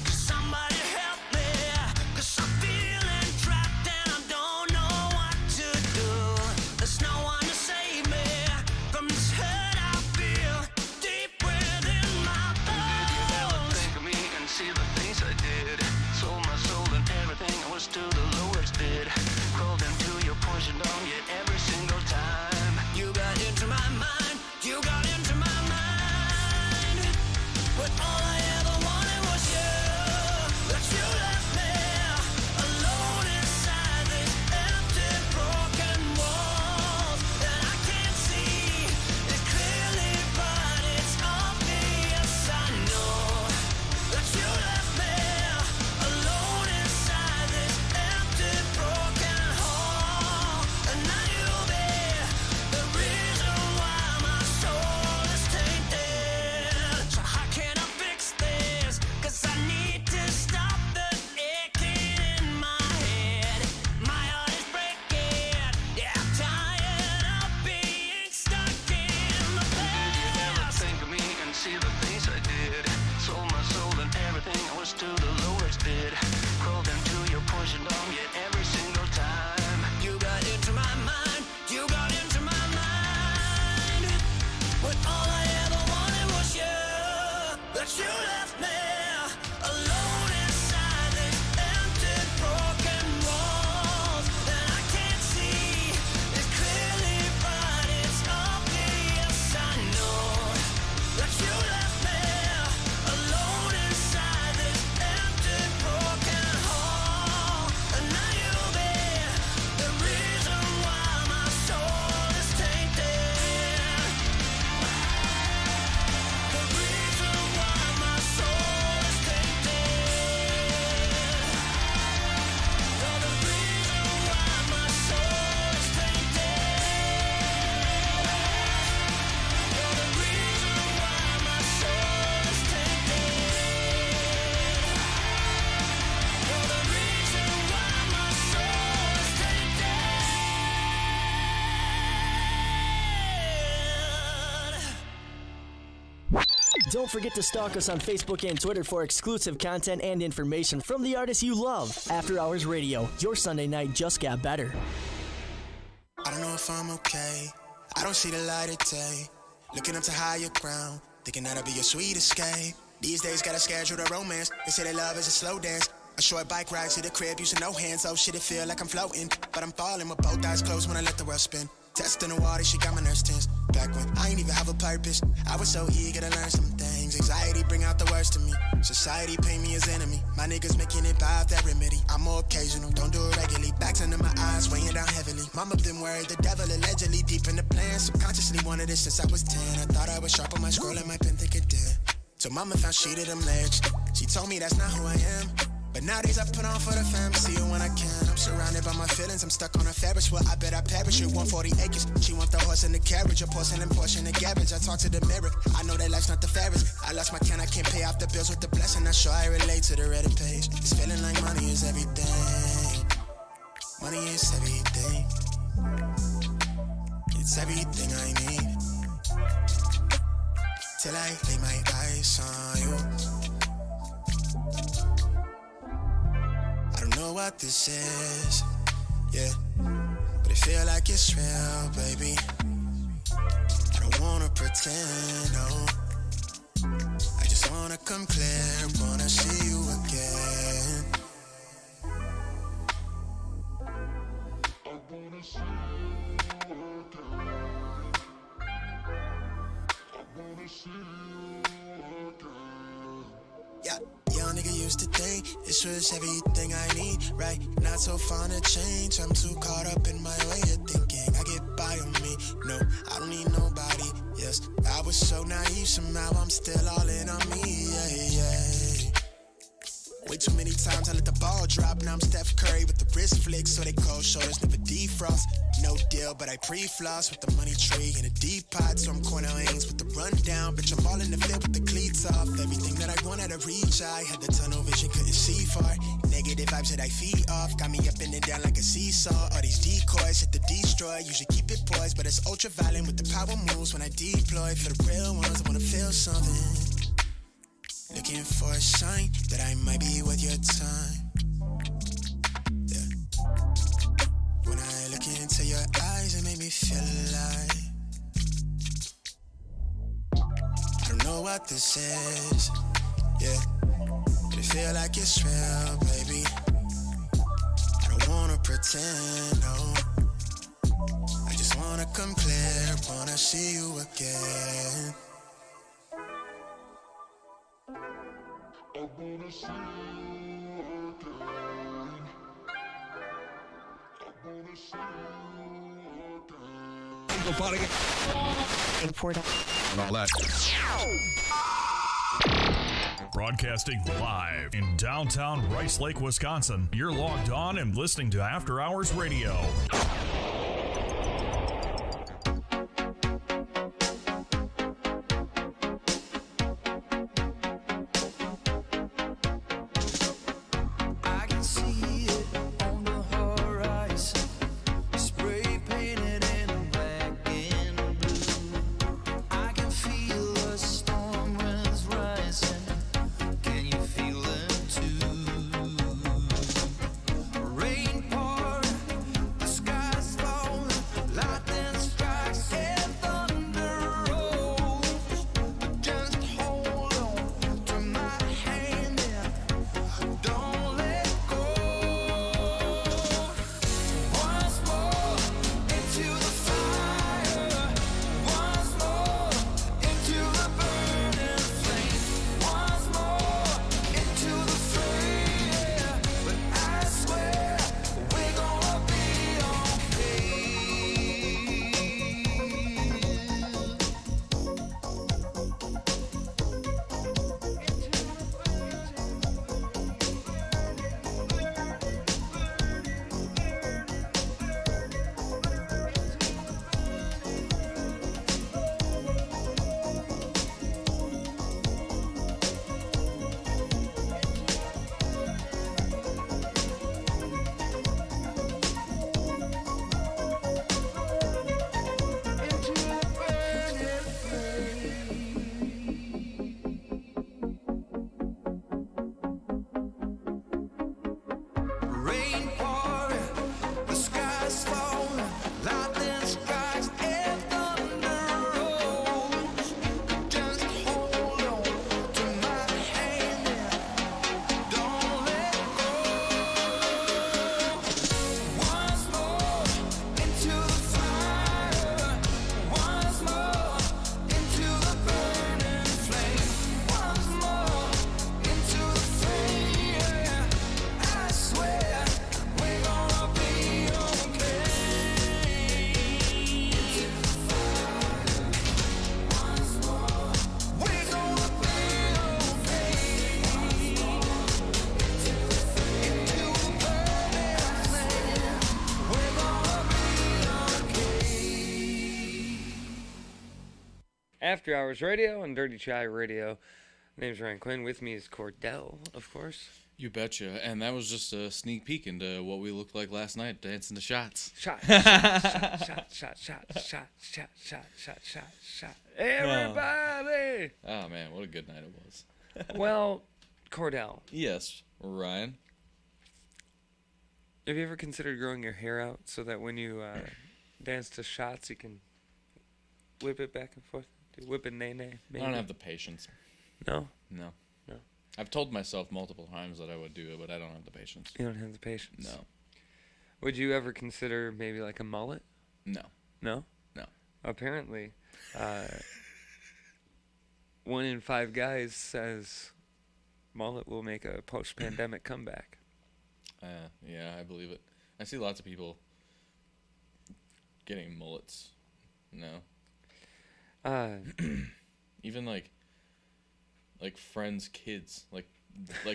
Somebody help me, 'cause I'm feeling trapped and I don't Don't forget to stalk us on Facebook and Twitter for exclusive content and information from the artists you love. After Hours Radio, your Sunday night just got better. I don't know if I'm okay. I don't see the light of day. Looking up to higher ground, thinking that'll be a sweet escape. These days gotta schedule the romance. They say that love is a slow dance. A short bike ride to the crib using no hands. Oh shit, it feel like I'm floating, but I'm falling with both eyes closed when I let the world spin. Testing the water, she got my nerves tense. Back when I ain't even have a purpose, I was so eager to learn some things. Anxiety bring out the worst in me. Society paint me as enemy. My niggas making it by that remedy. I'm more occasional, don't do it regularly. Backs under my eyes, weighing down heavily. Mama been worried, the devil allegedly deep in the plan. Subconsciously wanted it since I was 10. I thought I was sharp on my scroll and my pen think it did. So mama found shit of them legs. She told me that's not who I am. But nowadays I put on for the fam, see you when I can. I'm surrounded by my feelings, I'm stuck on a Ferris wheel. I bet I perish with 140 acres. She want the horse and the carriage, a porcelain portion of garbage. I talk to the mirror, I know that life's not the fairest. I lost my can, I can't pay off the bills with the blessing. I'm sure I relate to the Reddit page. It's feeling like money is everything. Money is everything. It's everything I need. Till I lay my eyes on you. I don't know what this is, yeah, but it feel like it's real, baby. I don't wanna pretend, no. I just wanna come clear, wanna see you again. I wanna see you again. I wanna see you again. Yeah. Young nigga used to think this was everything I need, right? Not so fond of change, I'm too caught up in my way of thinking. I get by on me, no, I don't need nobody, yes. I was so naive, somehow I'm still all in on me, yeah, yeah. Way too many times I let the ball drop. Now I'm Steph Curry with the wrist flick, so they cold shoulders never defrost. No deal, but I pre-floss with the money tree in a deep pot. So I'm Cornell Ains with the rundown. Bitch, I'm all in the field with the cleats off. Everything that I wanted to reach, I had the tunnel vision, couldn't see far. Negative vibes that I feed off got me up and down like a seesaw. All these decoys hit the destroy. Usually keep it poised, but it's ultra violent with the power moves when I deploy. For the real ones, I wanna feel something. Looking for a sign that I might be worth your time. Yeah. When I look into your eyes, it made me feel alive. I don't know what this is, yeah, but it feel like it's real, baby. I don't wanna pretend, no. I just wanna come clear, wanna see you again. I wanna see you again. I wanna see you again. And all that. Broadcasting live in downtown Rice Lake, Wisconsin. You're logged on and listening to After Hours Radio. Rain pouring, the sky After Hours Radio and Dirty Chai Radio. My name's Ryan Quinn. With me is Kordell, of course. You betcha. And that was just a sneak peek into what we looked like last night dancing to shots. Shot, shot, shot, shot, shot, shot, shot, shot, shot, shot, shot, shot. Everybody! Oh, man, what a good night it was. Well, Kordell. Yes, Ryan. Have you ever considered growing your hair out so that when you dance to shots, you can whip it back and forth? Whip it nay-nay, maybe? I don't have the patience. No? No. No. I've told myself multiple times that I would do it, but I don't have the patience. You don't have the patience? No. Would you ever consider maybe like a mullet? No. No? No. Apparently, 1 in 5 guys says mullet will make a post-pandemic comeback. Yeah, I believe it. I see lots of people getting mullets. No. Even like friends' kids, like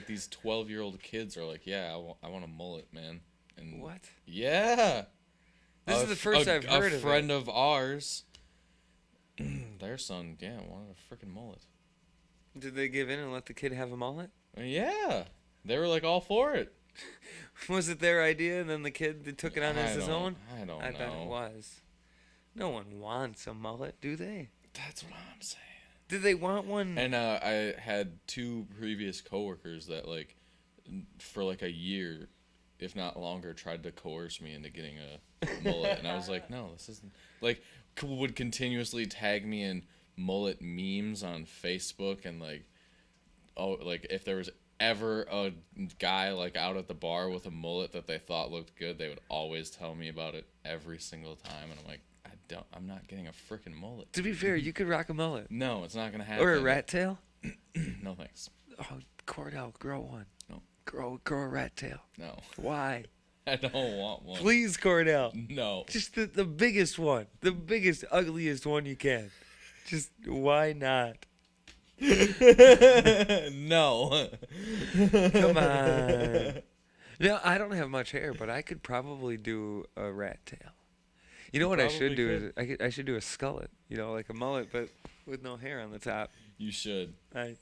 these 12-year-old kids are like, yeah, I want a mullet, man. And what? Yeah. This is the first I've heard of it. A friend of ours, their son, wanted a freaking mullet. Did they give in and let the kid have a mullet? Yeah, they were like all for it. Was it their idea and then the kid took it on as his own? I don't know. I bet it was. No one wants a mullet, do they? That's what I'm saying. Did they want one? And I had 2 previous coworkers that like for like a year, if not longer, tried to coerce me into getting a mullet, and I was like, no, this isn't. Like, would continuously tag me in mullet memes on Facebook, and like, if there was ever a guy like out at the bar with a mullet that they thought looked good, they would always tell me about it every single time, and I'm like, I'm not getting a freaking mullet. To be fair, you could rock a mullet. No, it's not gonna happen. Or a rat tail. No thanks. Oh, Kordell, grow one. No. Grow a rat tail. No. Why? I don't want one. Please, Kordell. No. Just the biggest one. The biggest, ugliest one you can. Just, why not? No. Come on. No, I don't have much hair, but I could probably do a rat tail. You know what I should do is I should do a skullet. You know, like a mullet, but with no hair on the top. You should. Wouldn't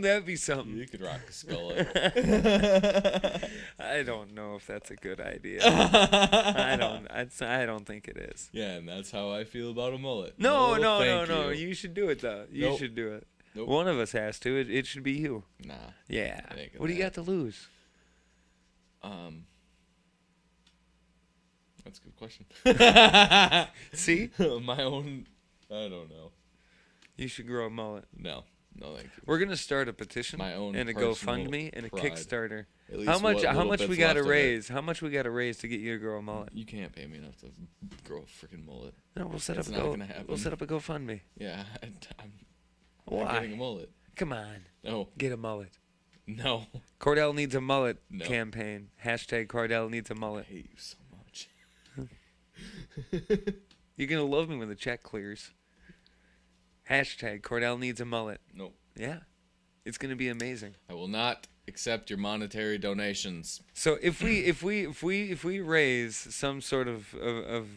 that be something? You could rock a skullet. I don't know if that's a good idea. I don't think it is. Yeah, and that's how I feel about a mullet. No. You. You should do it though. You should do it. Nope. One of us has to. It should be you. Nah. Yeah. What do you got to lose? That's a good question. See? My own. I don't know. You should grow a mullet. No, thank you. We're gonna start a petition My own and a personal GoFundMe and a pride. Kickstarter. At least How much little we bits gotta left of it. raise? How much we gotta raise to get you to grow a mullet? You can't pay me enough to grow a freaking mullet. No, we'll set It's up not gonna happen. We'll set up a GoFundMe. Yeah, I'm Why? not getting a mullet. Come on. No. Get a mullet. No. Kordell needs a mullet No. campaign. Hashtag Kordell needs a mullet. I hate you so much. You're gonna love me when the check clears. Hashtag Kordell needs a mullet. Nope. Yeah. It's gonna be amazing. I will not accept your monetary donations. So if we raise some sort of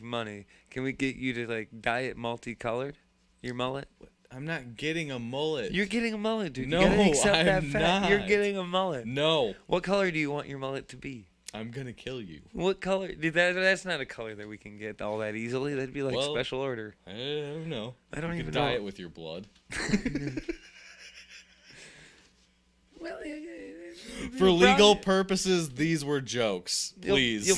money, can we get you to like dye it multicolored? Your mullet? I'm not getting a mullet. You're getting a mullet, dude. No, you gotta accept I'm that fact. not. You're getting a mullet. No. What color do you want your mullet to be? I'm gonna kill you. What color? Dude, that's not a color that we can get all that easily. That'd be like special order. I don't know. I don't you even could dye know. it with your blood. Well, For legal purposes, these were jokes. Please. You'll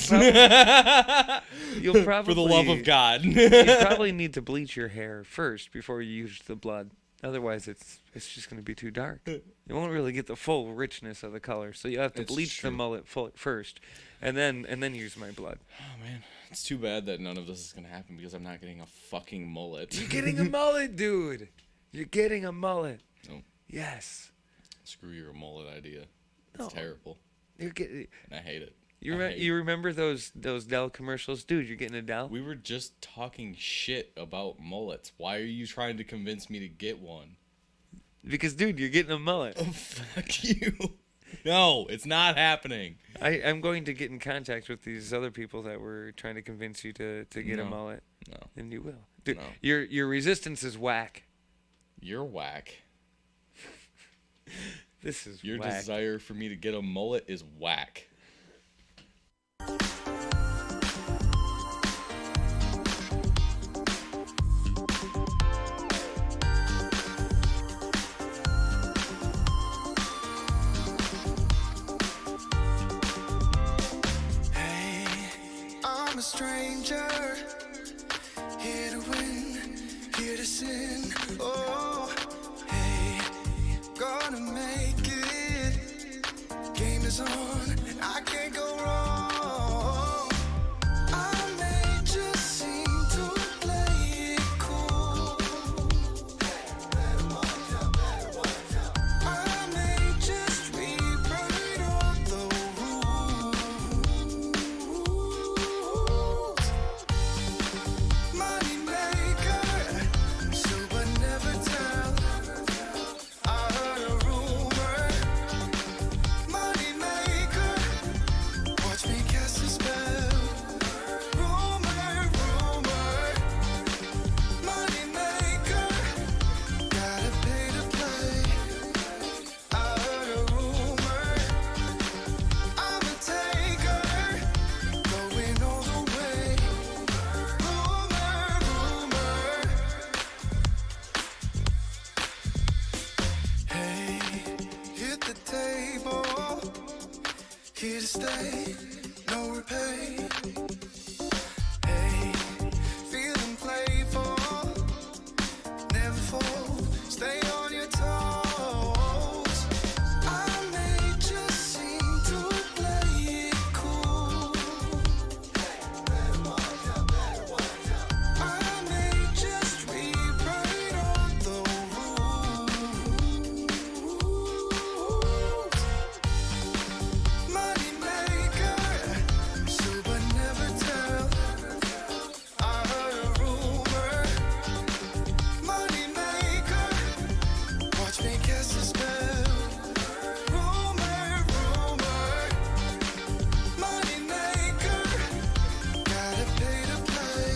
probably For the love of God. You probably need to bleach your hair first before you use the blood. Otherwise, it's just going to be too dark. You won't really get the full richness of the color. So you have to It's bleach true. the mullet first, and then use my blood. Oh man, it's too bad that none of this is gonna happen because I'm not getting a fucking mullet. You're getting a mullet, dude. You're getting a mullet. No. Yes. Screw your mullet idea. It's No. terrible. You're getting. And I hate it. You remember those Dell commercials, dude? You're getting a Dell. We were just talking shit about mullets. Why are you trying to convince me to get one? Because, dude, you're getting a mullet. Oh, fuck you. No, it's not happening. I'm going to get in contact with these other people that were trying to convince you to get a No. mullet. No. And you will. Dude, No. your resistance is whack. You're whack. This is Your whack. desire for me to get a mullet is whack. I'm a stranger, here to win, here to sin. Oh, hey, gonna make it. Game is on, and I can't go wrong. I may just seem to play it cool. I may just rewrite all the rules. Money maker, so but never tell. I heard a rumor. Money maker, watch me cast a spell. Rumor, rumor. Money maker, gotta pay to play. I heard a rumor. I'm a taker, going all the way. Rumor, rumor. Hey, hit the table. Here to stay, no repay. Hey, feeling playful. Never fold, stay on your toes. I may just seem to play it cool. I may just rewrite all the rules. Money maker, so but never tell. I heard a rumor. Money maker, watch me cast a spell. Rumor, rumor. Money maker, gotta pay to play.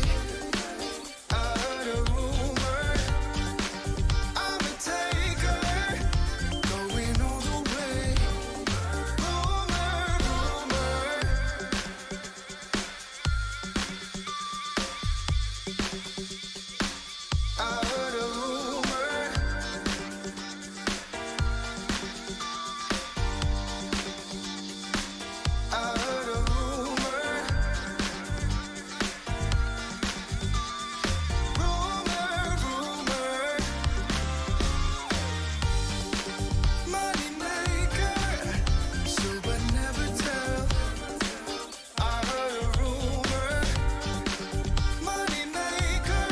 I heard a rumor. I'm a taker, going all the way. Rumor, rumor. I heard a rumor. I heard a rumor. Rumor, rumor. Money maker, so but never tell. I heard a rumor. Money maker,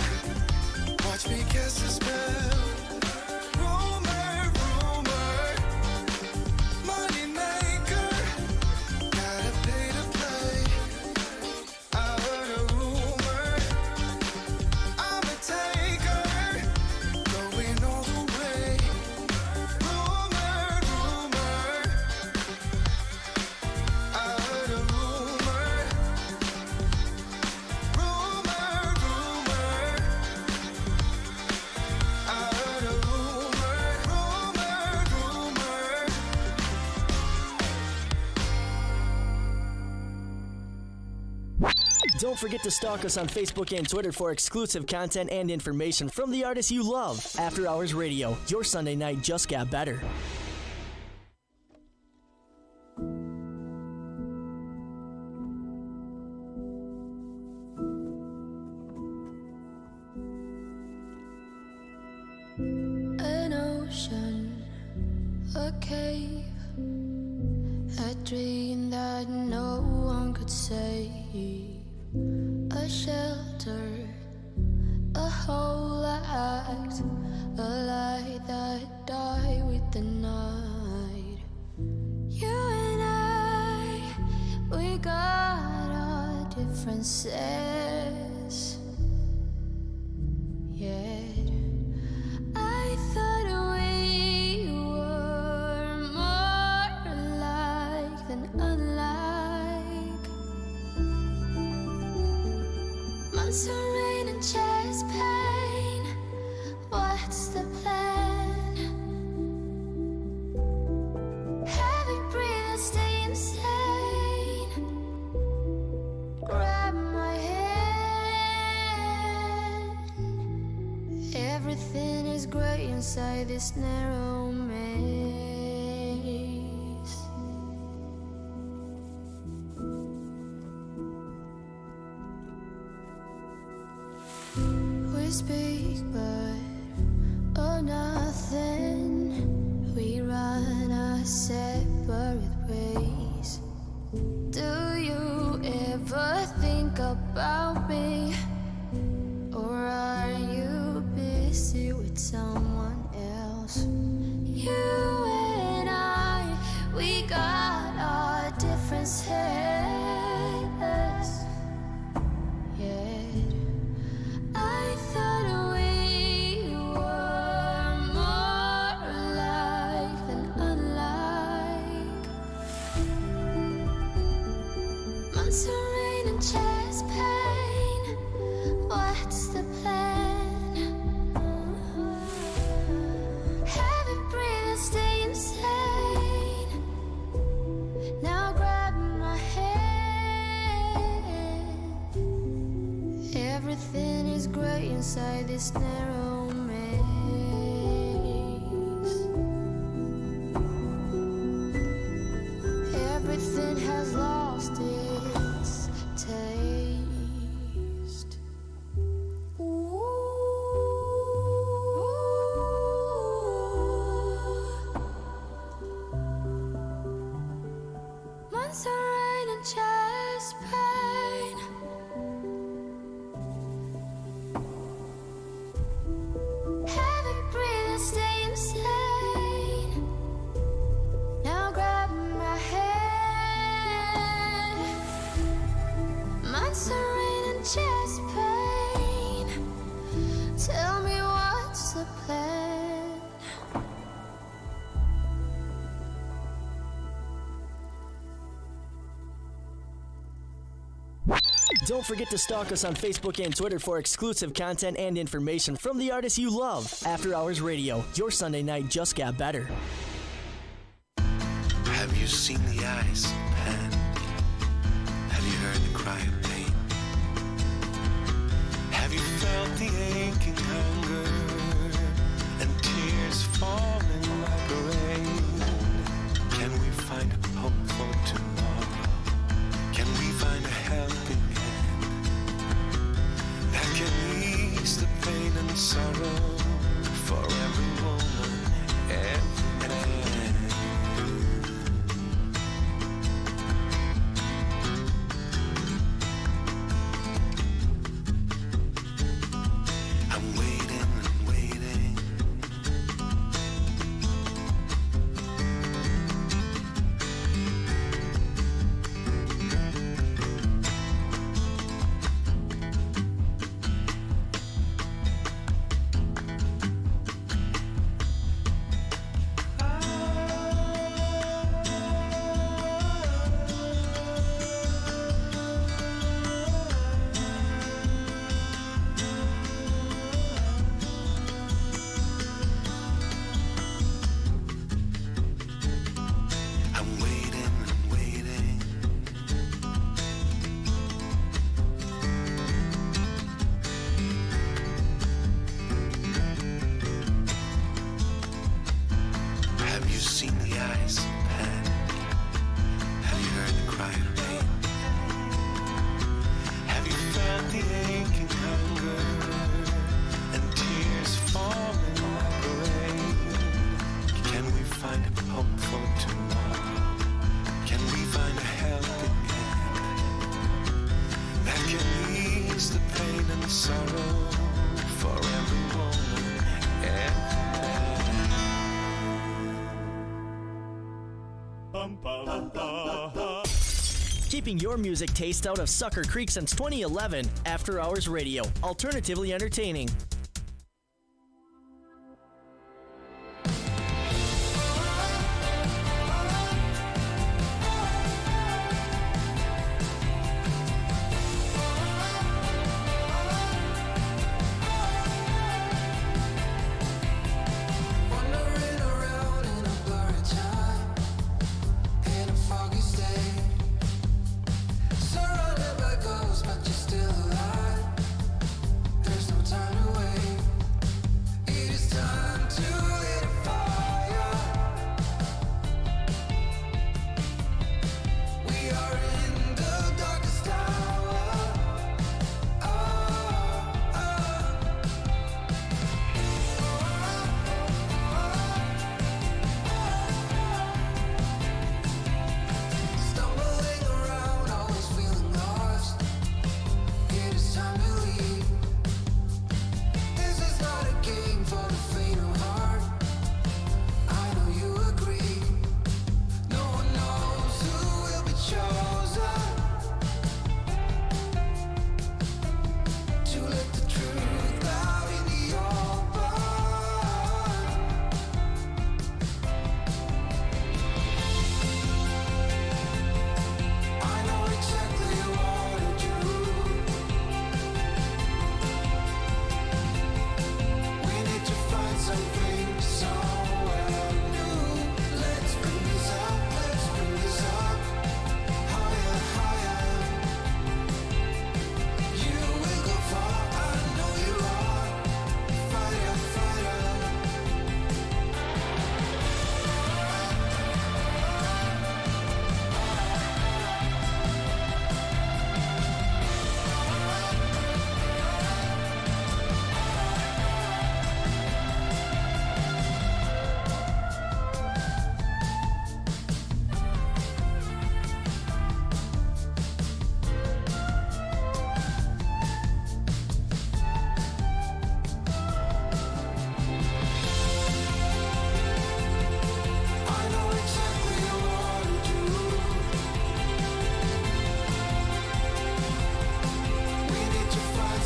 watch me cast a spell. Rumor, rumor. Money maker, gotta pay to play. I heard a rumor. I'm a taker, going all the way. Rumor, rumor. I heard a rumor. Rumor, rumor. I heard a rumor. Rumor, rumor. Don't forget to stalk us on Facebook and Twitter for exclusive content and information from the artists you love. After Hours Radio, your Sunday night just got better. An ocean, a cave, a dream that no one could save, a shelter, a whole act, a light that died with the night. You and I, we got our differences, yeah. I thought we were more Months of rain and chest pain. What's the plan? Heavy breathing, stay insane. Grab my hand. Everything is great inside this narrow maze. We speak, but oh, nothing. We run our separate ways. Do you ever think about me? Or are you busy with someone else? You and I, we got our differences. Yet I thought we were more alike than unlike. Months of rain and chest pain. What's the plan? Heavy breathing, stay insane. Now grab my hand. Everything is great inside this narrow maze. Everything has lost its taste. Months of rain and chest pain. Heavy breathing, stay insane. Now grab my hand. Months of rain and chest pain. Tell me what's the plan? Don't forget to stalk us on Facebook and Twitter for exclusive content and information from the artists you love. After Hours Radio, your Sunday night just got better. Have you seen the eyes of pen? Have you heard the cry of pain? Have you felt the aching hunger and tears falling like rain? Can we find hope for tomorrow? Can we find a helping hand that can ease the pain and sorrow for every woman, every man? I'm waiting and waiting. I'm waiting and waiting. Have you seen the eyes of pen? Have you heard the cry of rain? Have you felt the aching hunger and tears falling like rain? Can we find hope for tomorrow? Can we find a helping hand that can ease the pain and sorrow for every woman, every man? Keeping your music taste out of Sucker Creek since 2011. After Hours Radio, alternatively entertaining.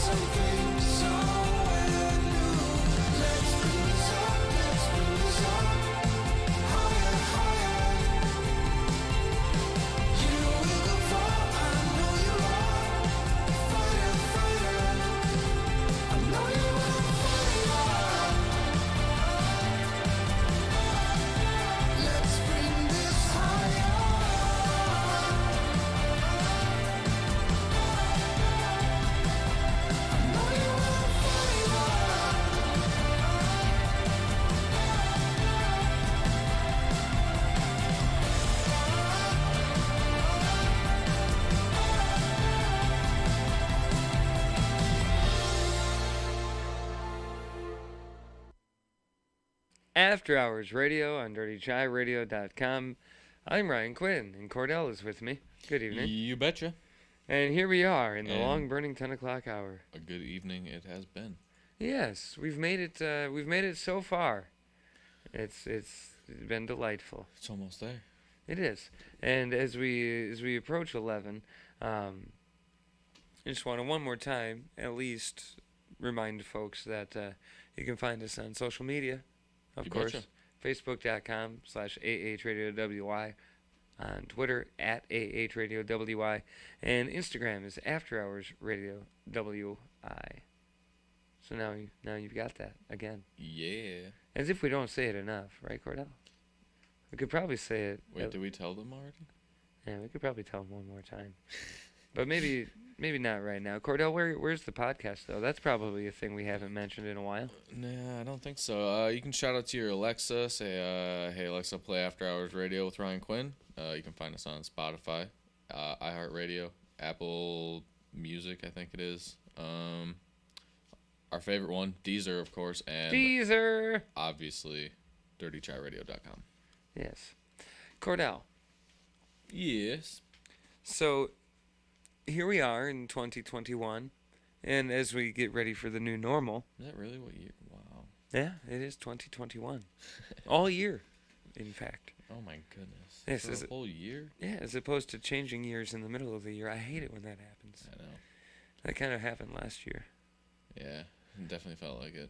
something somewhere new. Let's bring this up, let's bring this up. Higher, higher. You will go far, I know you are. Fighter, fighter. I know you are a fighter. Let's bring this higher. I know you are a fighter. After Hours Radio on DirtyChaiRadio.com. I'm Ryan Quinn, and Kordell is with me. Good evening. You betcha. And here we are in the And long burning 10 o'clock hour. A good evening it has been. Yes, we've made it. We've made it so far. It's been delightful. It's almost there. It is. And as we approach 11, I just want to one more time at least remind folks that you can find us on social media, of You course. betcha. Facebook.com/AHRadioWY, on Twitter @AHRadioWY, and Instagram is After Hours Radio WI. So now you've got that again. Yeah. As if we don't say it enough, right, Kordell? We could probably say it. Wait, did we tell them already? Yeah, we could probably tell them one more time. But maybe not right now. Kordell, where's the podcast, though? That's probably a thing we haven't mentioned in a while. Nah, I don't think so. You can shout out to your Alexa, say, hey, Alexa, play After Hours Radio with Ryan Quinn. You can find us on Spotify, iHeartRadio, Apple Music, I think it is. Our favorite one, Deezer, of course, and Deezer! Obviously, DirtyChaiRadio.com. Yes. Kordell. Yes. So, here we are in 2021, and as we get ready for the new normal. Is that really what year? Wow. Yeah, it is 2021. All year, in fact. Oh my goodness. Yes, For a whole year? Yeah, as opposed to changing years in the middle of the year. I hate it when that happens. I know. That kind of happened last year. Yeah, it definitely felt like it.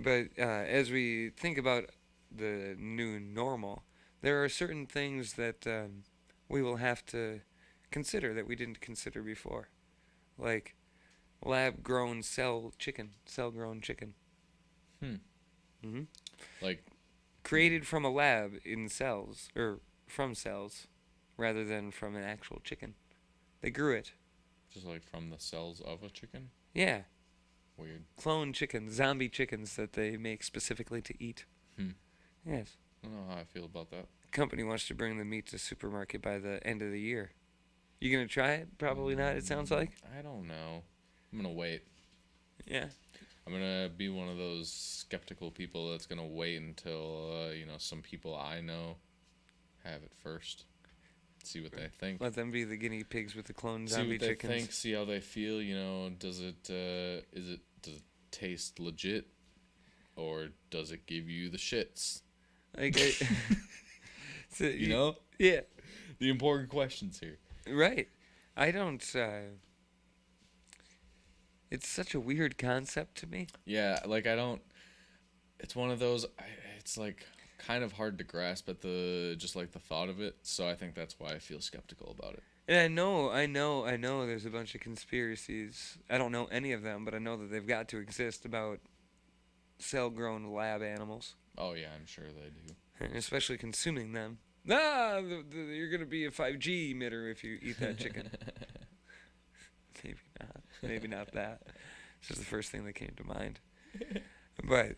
But as we think about the new normal, there are certain things that we will have to consider that we didn't consider before, like lab-grown cell-grown chicken. Like created from a lab in cells, or from cells, rather than from an actual chicken. They grew it. Just like from the cells of a chicken? Yeah. Weird. Clone chickens, zombie chickens that they make specifically to eat. Yes. I don't know how I feel about that. Company wants to bring the meat to supermarket by the end of the year. You gonna try it? Probably not, it sounds like. I don't know. I'm gonna wait. Yeah. I'm gonna be one of those skeptical people that's gonna wait until some people I know have it first. See what they think. Let them be the guinea pigs with the clone See zombie what they chickens. think. See how they feel. Does it taste legit, or does it give you the shits? So, Yeah. The important questions here. Right. I don't. It's such a weird concept to me. Yeah, like I don't. It's one of those. It's like kind of hard to grasp at the thought of it. So I think that's why I feel skeptical about it. And I know. There's a bunch of conspiracies. I don't know any of them, but I know that they've got to exist about cell-grown lab animals. Oh yeah, I'm sure they do. And especially consuming them. You're gonna be a 5G emitter if you eat that chicken. Maybe not. Maybe not that. It's just the first thing that came to mind. But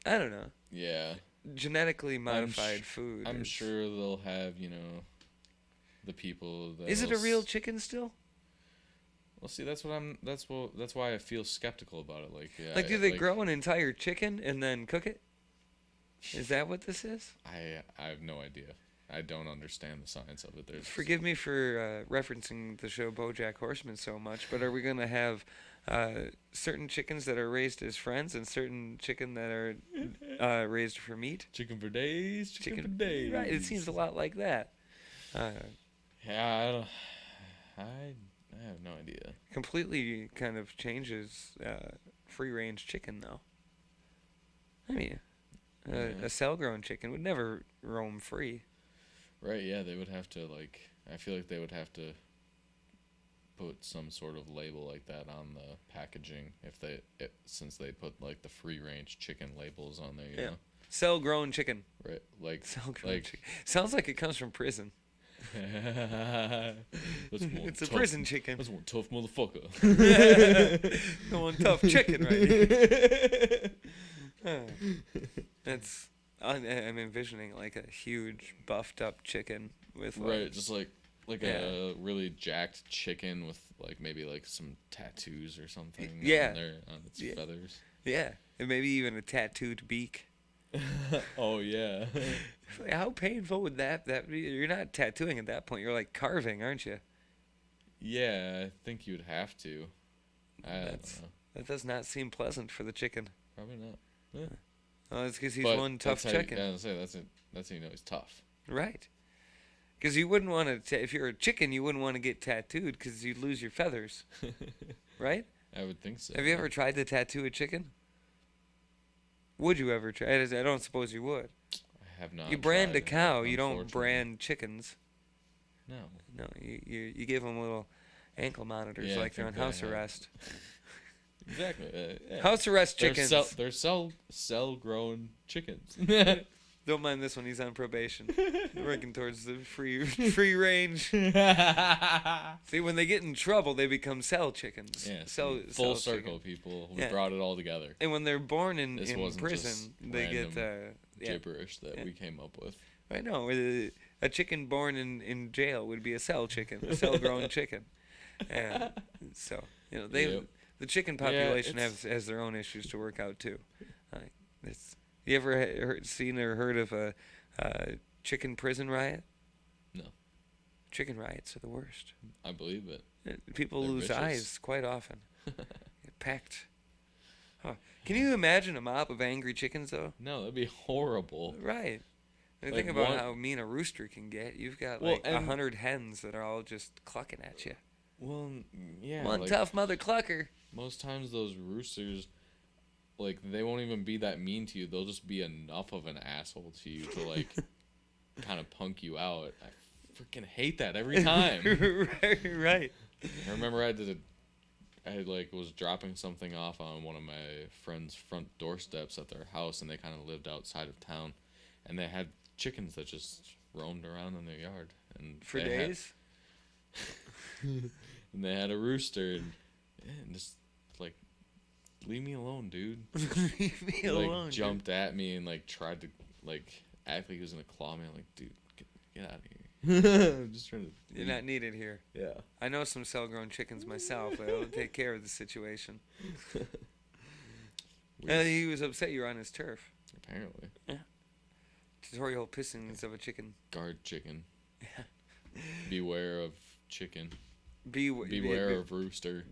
I don't know. Yeah. Genetically modified food. I'm sure they'll have the people that. Is it a real chicken still? Well, see, that's why I feel skeptical about it. Like, yeah. Like, do they grow an entire chicken and then cook it? Is that what this is? I have no idea. I don't understand the science of it. Forgive me for referencing the show BoJack Horseman so much, but are we going to have certain chickens that are raised as friends and certain chicken that are raised for meat? Chicken for days, chicken for days. Right, it seems a lot like that. Yeah, I I have no idea. Completely kind of changes free-range chicken, though. I mean, a cell-grown chicken would never roam free. Right, yeah, they would have to, like, I feel like they would have to put some sort of label like that on the packaging since they put, like, the free-range chicken labels on there, you know? Cell-grown chicken. Right, like... Cell-grown chicken. Sounds like it comes from prison. It's a prison chicken. That's one tough motherfucker. One tough chicken right here. I'm envisioning like a huge buffed up chicken with right, just like a really jacked chicken with like maybe like some tattoos or something on its feathers. Yeah, and maybe even a tattooed beak. Oh yeah. How painful would that be? You're not tattooing at that point. You're like carving, aren't you? Yeah, I think you'd have to. I don't know. That does not seem pleasant for the chicken. Probably not. Yeah. Oh, it's because he's one tough chicken. I was say that's how you know he's tough. Right. Because you wouldn't want to. If you're a chicken, you wouldn't want to get tattooed because you'd lose your feathers. Right? I would think so. Have you ever tried to tattoo a chicken? Would you ever try? I don't suppose you would. I have not. You brand a cow. You don't brand chickens. No. No. You give them little ankle monitors like they're on house arrest. Exactly. Yeah. House arrest chickens. They're cell-grown chickens. Don't mind this one. He's on probation. Working towards the free range. See, when they get in trouble, they become cell chickens. Yeah. cell Full circle, chicken. people. We brought it all together. And when they're born in wasn't prison, just they get gibberish that we came up with. I know. A chicken born in jail would be a cell chicken, a cell-grown chicken. And so the chicken population has their own issues to work out too. You ever seen or heard of a chicken prison riot? No. Chicken riots are the worst. I believe it. People lose vicious. eyes quite often. Get packed. Huh. Can you imagine a mob of angry chickens though? No, that'd be horrible. Right. Think about how mean a rooster can get. You've got 100 hens that are all just clucking at you. Well, yeah. One tough mother clucker. Most times those roosters, like, they won't even be that mean to you. They'll just be enough of an asshole to you to, like, kind of punk you out. I freaking hate that every time. Right. I remember I was dropping something off on one of my friend's front doorsteps at their house, and they kind of lived outside of town. And they had chickens that just roamed around in their yard. And for days? And they had a rooster, and just, like, leave me alone, dude. Leave me alone. Jumped at me and, like, tried to, like, act like he was going to claw me. I'm like, dude, get out of here. I'm just trying to... You're not needed here. Yeah. I know some cell-grown chickens myself. I'll take care of the situation. He was upset you were on his turf. Apparently. Yeah. Tutorial pissings of a chicken. Guard chicken. Yeah. Beware of chicken. Beware of rooster.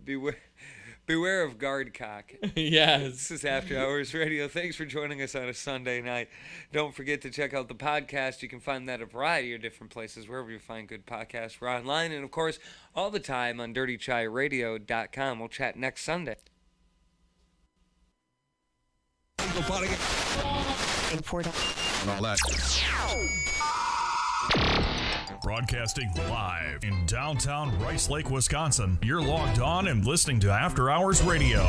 Beware of guard cock. Yes. This is After Hours Radio. Thanks for joining us on a Sunday night. Don't forget to check out the podcast. You can find that at a variety of different places, wherever you find good podcasts. We're online, and, of course, all the time on DirtyChaiRadio.com. We'll chat next Sunday. Broadcasting live in downtown Rice Lake, Wisconsin. You're logged on and listening to After Hours Radio.